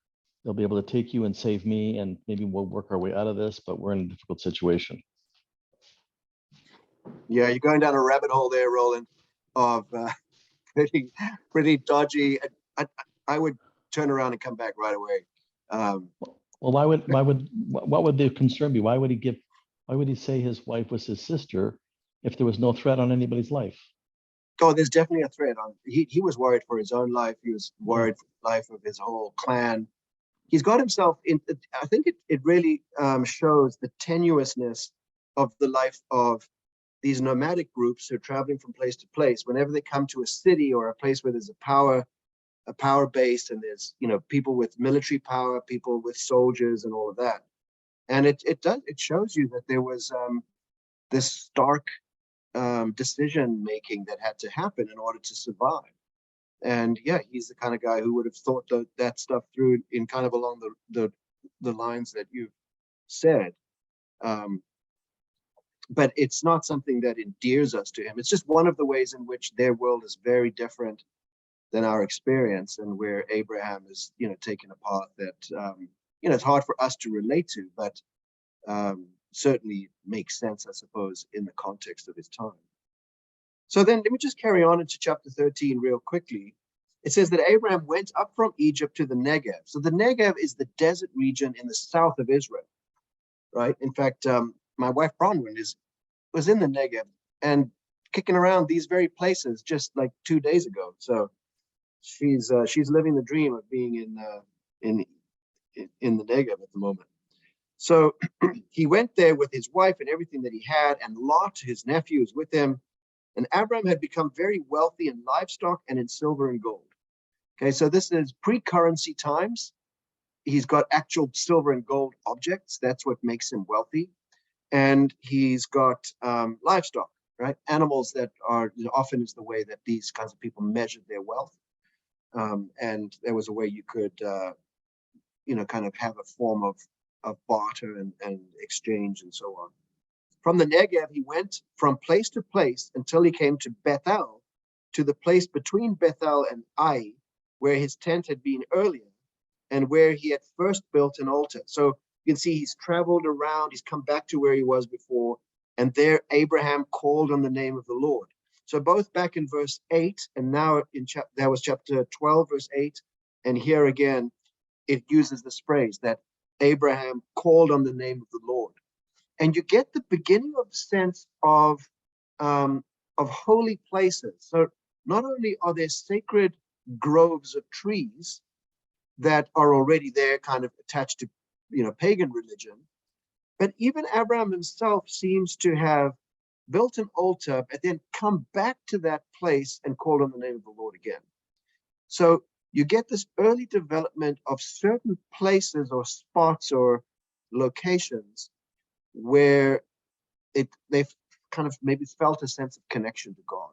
be able to take you and save me, and maybe we'll work our way out of this. But we're in a difficult situation." Yeah, you're going down a rabbit hole there, Roland, of pretty dodgy. I would turn around and come back right away. Well, what would the concern be? Why would he say his wife was his sister if there was no threat on anybody's life? Oh, there's definitely a threat on. He was worried for his own life. He was worried for the life of his whole clan. He's got himself in. I think it really shows the tenuousness of the life of these nomadic groups who are traveling from place to place. Whenever they come to a city or a place where there's a power base, and there's people with military power, people with soldiers, and all of that. And it shows you that there was this stark decision making that had to happen in order to survive. And yeah, he's the kind of guy who would have thought that stuff through in kind of along the lines that you've said. But it's not something that endears us to him. It's just one of the ways in which their world is very different than our experience, and where Abraham is, taken a path that, it's hard for us to relate to, but certainly makes sense, I suppose, in the context of his time. So then let me just carry on into chapter 13 real quickly. It says that Abraham went up from Egypt to the Negev. So the Negev is the desert region in the south of Israel, right? In fact, my wife Bronwyn was in the Negev and kicking around these very places just like 2 days ago. So she's living the dream of being in the Negev at the moment. So he went there with his wife and everything that he had, and Lot, his nephew, is with him. And Abraham had become very wealthy in livestock and in silver and gold. Okay, so this is pre-currency times. He's got actual silver and gold objects. That's what makes him wealthy. And he's got livestock, right? Animals that are often is the way that these kinds of people measured their wealth. And there was a way you could, kind of have a form of barter and exchange and so on. From the Negev, he went from place to place until he came to Bethel, to the place between Bethel and Ai, where his tent had been earlier, and where he had first built an altar. So you can see he's traveled around, he's come back to where he was before, and there Abraham called on the name of the Lord. So both back in verse 8, and now that was chapter 12, verse 8, and here again, it uses this phrase that Abraham called on the name of the Lord. And you get the beginning of the sense of holy places. So not only are there sacred groves of trees that are already there, kind of attached to pagan religion, but even Abraham himself seems to have built an altar and then come back to that place and called on the name of the Lord again. So you get this early development of certain places or spots or locations where they've kind of maybe felt a sense of connection to God.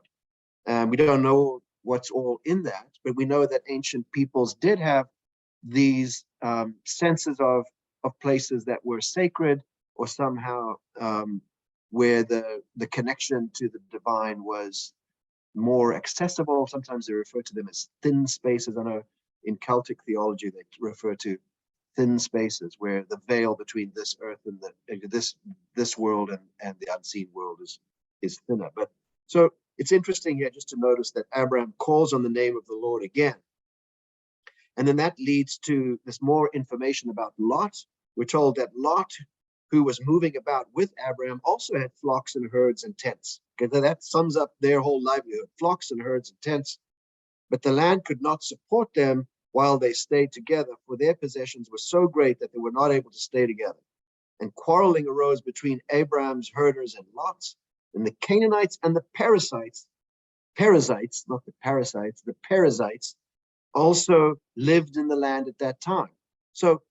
We don't know what's all in that, but we know that ancient peoples did have these senses of places that were sacred or somehow where the connection to the divine was more accessible. Sometimes they refer to them as thin spaces. I know in Celtic theology they refer to thin spaces where the veil between this earth and this world and the unseen world is thinner. But so it's interesting here just to notice that Abraham calls on the name of the Lord again. And then that leads to this more information about Lot. We're told that Lot, who was moving about with Abraham, also had flocks and herds and tents. Okay, so that sums up their whole livelihood, flocks and herds and tents. But the land could not support them while they stayed together, for their possessions were so great that they were not able to stay together. And quarreling arose between Abraham's herders and Lot's, and the Canaanites and the Perizzites, not the parasites, the Perizzites, also lived in the land at that time. So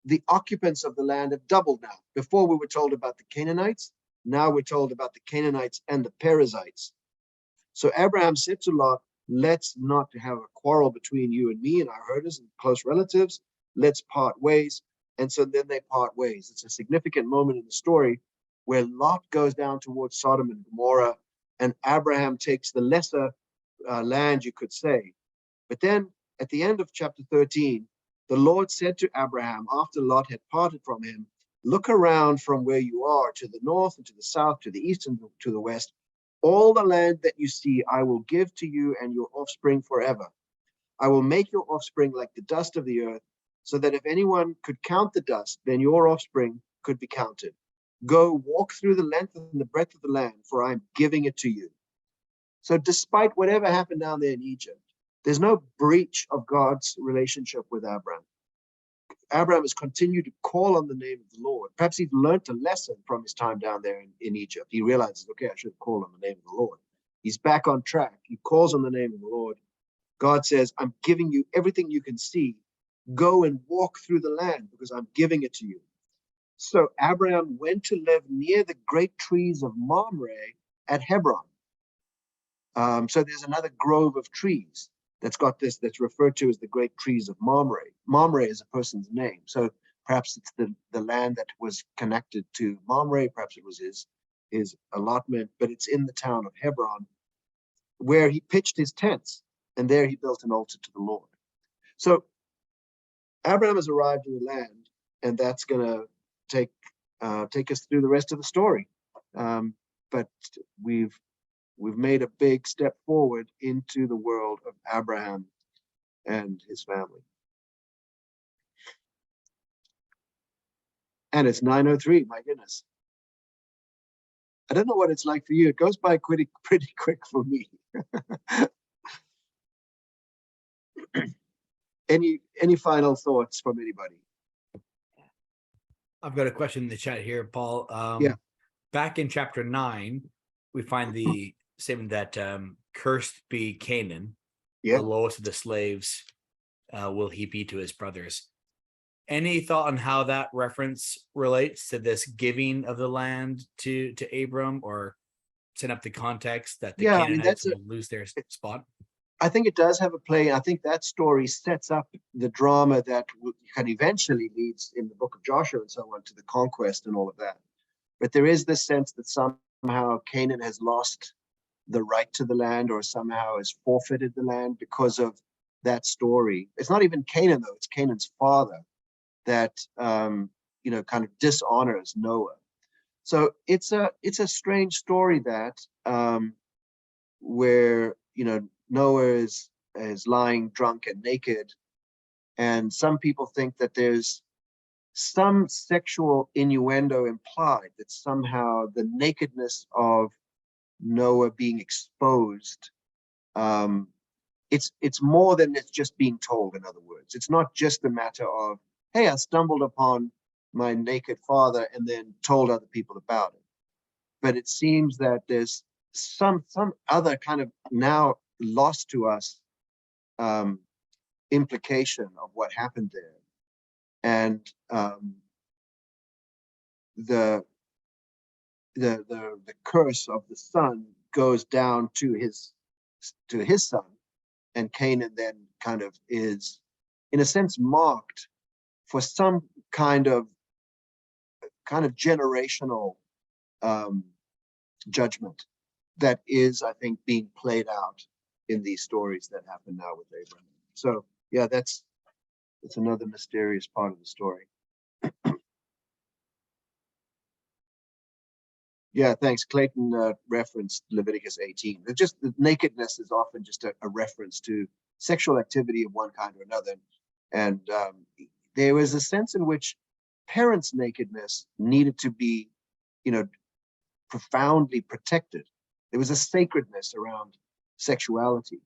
the occupants of the land have doubled now. Before we were told about the Canaanites, now we're told about the Canaanites and the Perizzites. So Abraham said to Lot, let's not have a quarrel between you and me and our herders and close relatives. Let's part ways. And so then they part ways. It's a significant moment in the story where Lot goes down towards Sodom and Gomorrah, and Abraham takes the lesser land, you could say. But then at the end of chapter 13, the Lord said to Abraham, after Lot had parted from him, look around from where you are to the north and to the south, to the east and to the west. All the land that you see, I will give to you and your offspring forever. I will make your offspring like the dust of the earth, so that if anyone could count the dust, then your offspring could be counted. Go walk through the length and the breadth of the land, for I am giving it to you. So despite whatever happened down there in Egypt, there's no breach of God's relationship with Abraham. Abraham has continued to call on the name of the Lord. Perhaps he's learned a lesson from his time down there in Egypt. He realizes, okay, I should call on the name of the Lord. He's back on track. He calls on the name of the Lord. God says, I'm giving you everything you can see. Go and walk through the land because I'm giving it to you. So Abraham went to live near the great trees of Mamre at Hebron. So there's another grove of trees that's got this, that's referred to as the great trees of Mamre. Mamre is a person's name. So perhaps it's the land that was connected to Mamre. Perhaps it was his allotment, but it's in the town of Hebron, where he pitched his tents, and there he built an altar to the Lord. So Abraham has arrived in the land, and that's going to take us through the rest of the story. But we've made a big step forward into the world of Abraham and his family. And it's 9:03, my goodness. I don't know what it's like for you. It goes by pretty quick for me. Any final thoughts from anybody? I've got a question in the chat here, Paul. Yeah. Back in chapter 9, we find the statement that cursed be Canaan, Yeah. the lowest of the slaves will he be to his brothers. Any thought on how that reference relates to this giving of the land to Abram, or set up the context that the Canaanites will lose their spot? I think it does have a play. I think that story sets up the drama that can eventually leads in the book of Joshua and so on to the conquest and all of that. But there is this sense that somehow Canaan has lost the right to the land, or somehow has forfeited the land because of that story. It's not even Canaan, though. It's Canaan's father that, kind of dishonors Noah. So it's a strange story that where, Noah is lying drunk and naked. And some people think that there's some sexual innuendo implied, that somehow the nakedness of Noah being exposed, it's more than it's just being told. In other words, it's not just a matter of, hey, I stumbled upon my naked father and then told other people about it. But it seems that there's some other kind of now lost to us implication of what happened there. And the curse of the son goes down to his son, and Canaan then kind of is, in a sense, marked for some kind of kind of generational judgment that is, I think, being played out in these stories that happen now with Abraham. So yeah, that's another mysterious part of the story. Yeah, thanks. Clayton referenced Leviticus 18. Just the nakedness is often just a reference to sexual activity of one kind or another. And there was a sense in which parents' nakedness needed to be, profoundly protected. There was a sacredness around sexuality.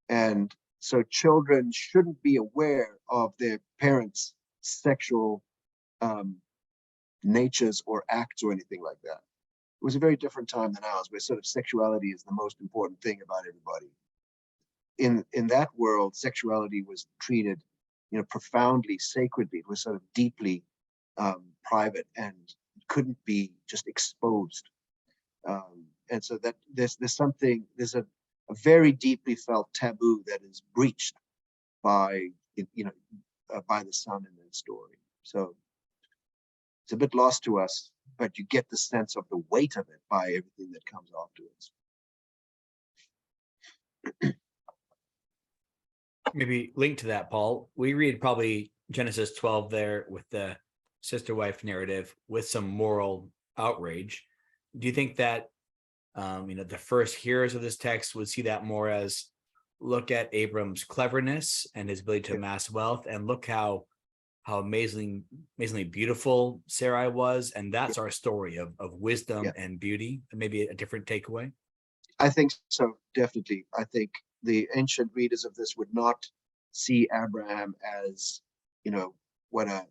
And so children shouldn't be aware of their parents' sexual natures or acts or anything like that. It was a very different time than ours, where sort of sexuality is the most important thing about everybody. In that world, sexuality was treated, profoundly sacredly. It was sort of deeply private and couldn't be just exposed. And so that there's a very deeply felt taboo that is breached by by the son in that story. So it's a bit lost to us, but you get the sense of the weight of it by everything that comes afterwards. Maybe linked to that, Paul, we read probably Genesis 12 there with the sister wife narrative with some moral outrage. Do you think that the first hearers of this text would see that more as, look at Abram's cleverness and his ability to amass wealth, and look how amazingly beautiful Sarai was, and that's our story of wisdom and beauty, and maybe a different takeaway? I think so, definitely. I think the ancient readers of this would not see Abraham as, what a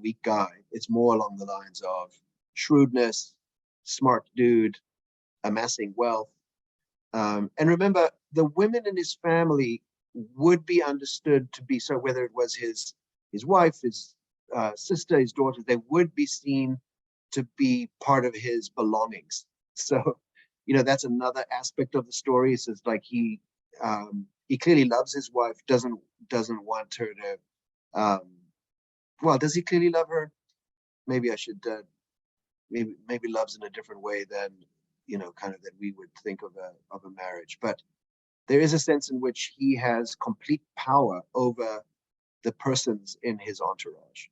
weak guy. It's more along the lines of shrewdness, smart dude, amassing wealth. And remember, the women in his family would be understood to be, so whether it was his wife, his sister, his daughter, they would be seen to be part of his belongings. So, that's another aspect of the story. It says like he clearly loves his wife, doesn't want her to, well, does he clearly love her? Maybe I should, maybe loves in a different way than, kind of that we would think of a marriage. But there is a sense in which he has complete power over the persons in his entourage,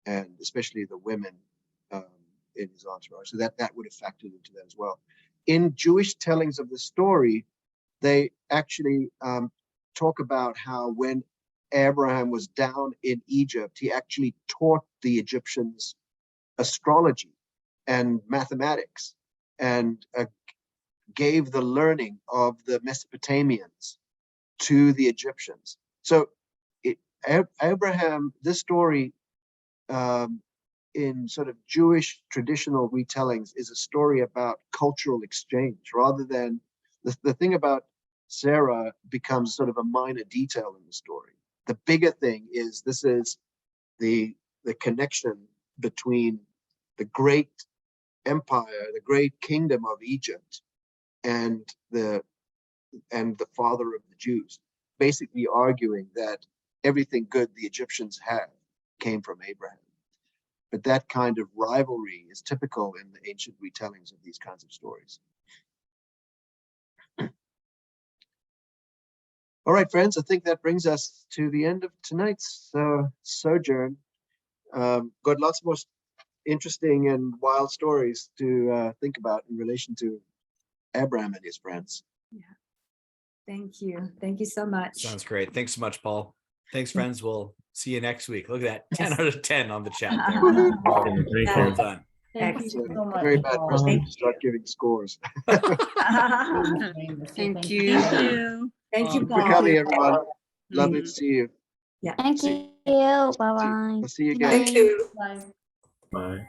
and especially the women in his entourage. So that would have factored into that as well. In Jewish tellings of the story, they actually talk about how when Abraham was down in Egypt, he actually taught the Egyptians astrology and mathematics, and gave the learning of the Mesopotamians to the Egyptians. So Abraham, this story in sort of Jewish traditional retellings is a story about cultural exchange, rather than the thing about Sarah becomes sort of a minor detail in the story. The bigger thing is this is the connection between the great empire, the great kingdom of Egypt, and the father of the Jews, basically arguing that everything good the Egyptians have came from Abraham. But that kind of rivalry is typical in the ancient retellings of these kinds of stories. All right, friends, I think that brings us to the end of tonight's sojourn. Got lots more interesting and wild stories to think about in relation to Abraham and his friends. Yeah. Thank you. Thank you so much. Sounds great. Thanks so much, Paul. Thanks, friends. We'll see you next week. Look at that. 10 out of 10 on the chat there. Well done. Thank you so Excellent. much. Very bad Paul. person Thank to start giving scores. Thank Thank you. Thank you, Thanks for Paul. coming, everyone. Lovely Mhm. to see you. Yeah. Thank See- you. Bye bye. I'll see you Good again. night. Bye. Bye.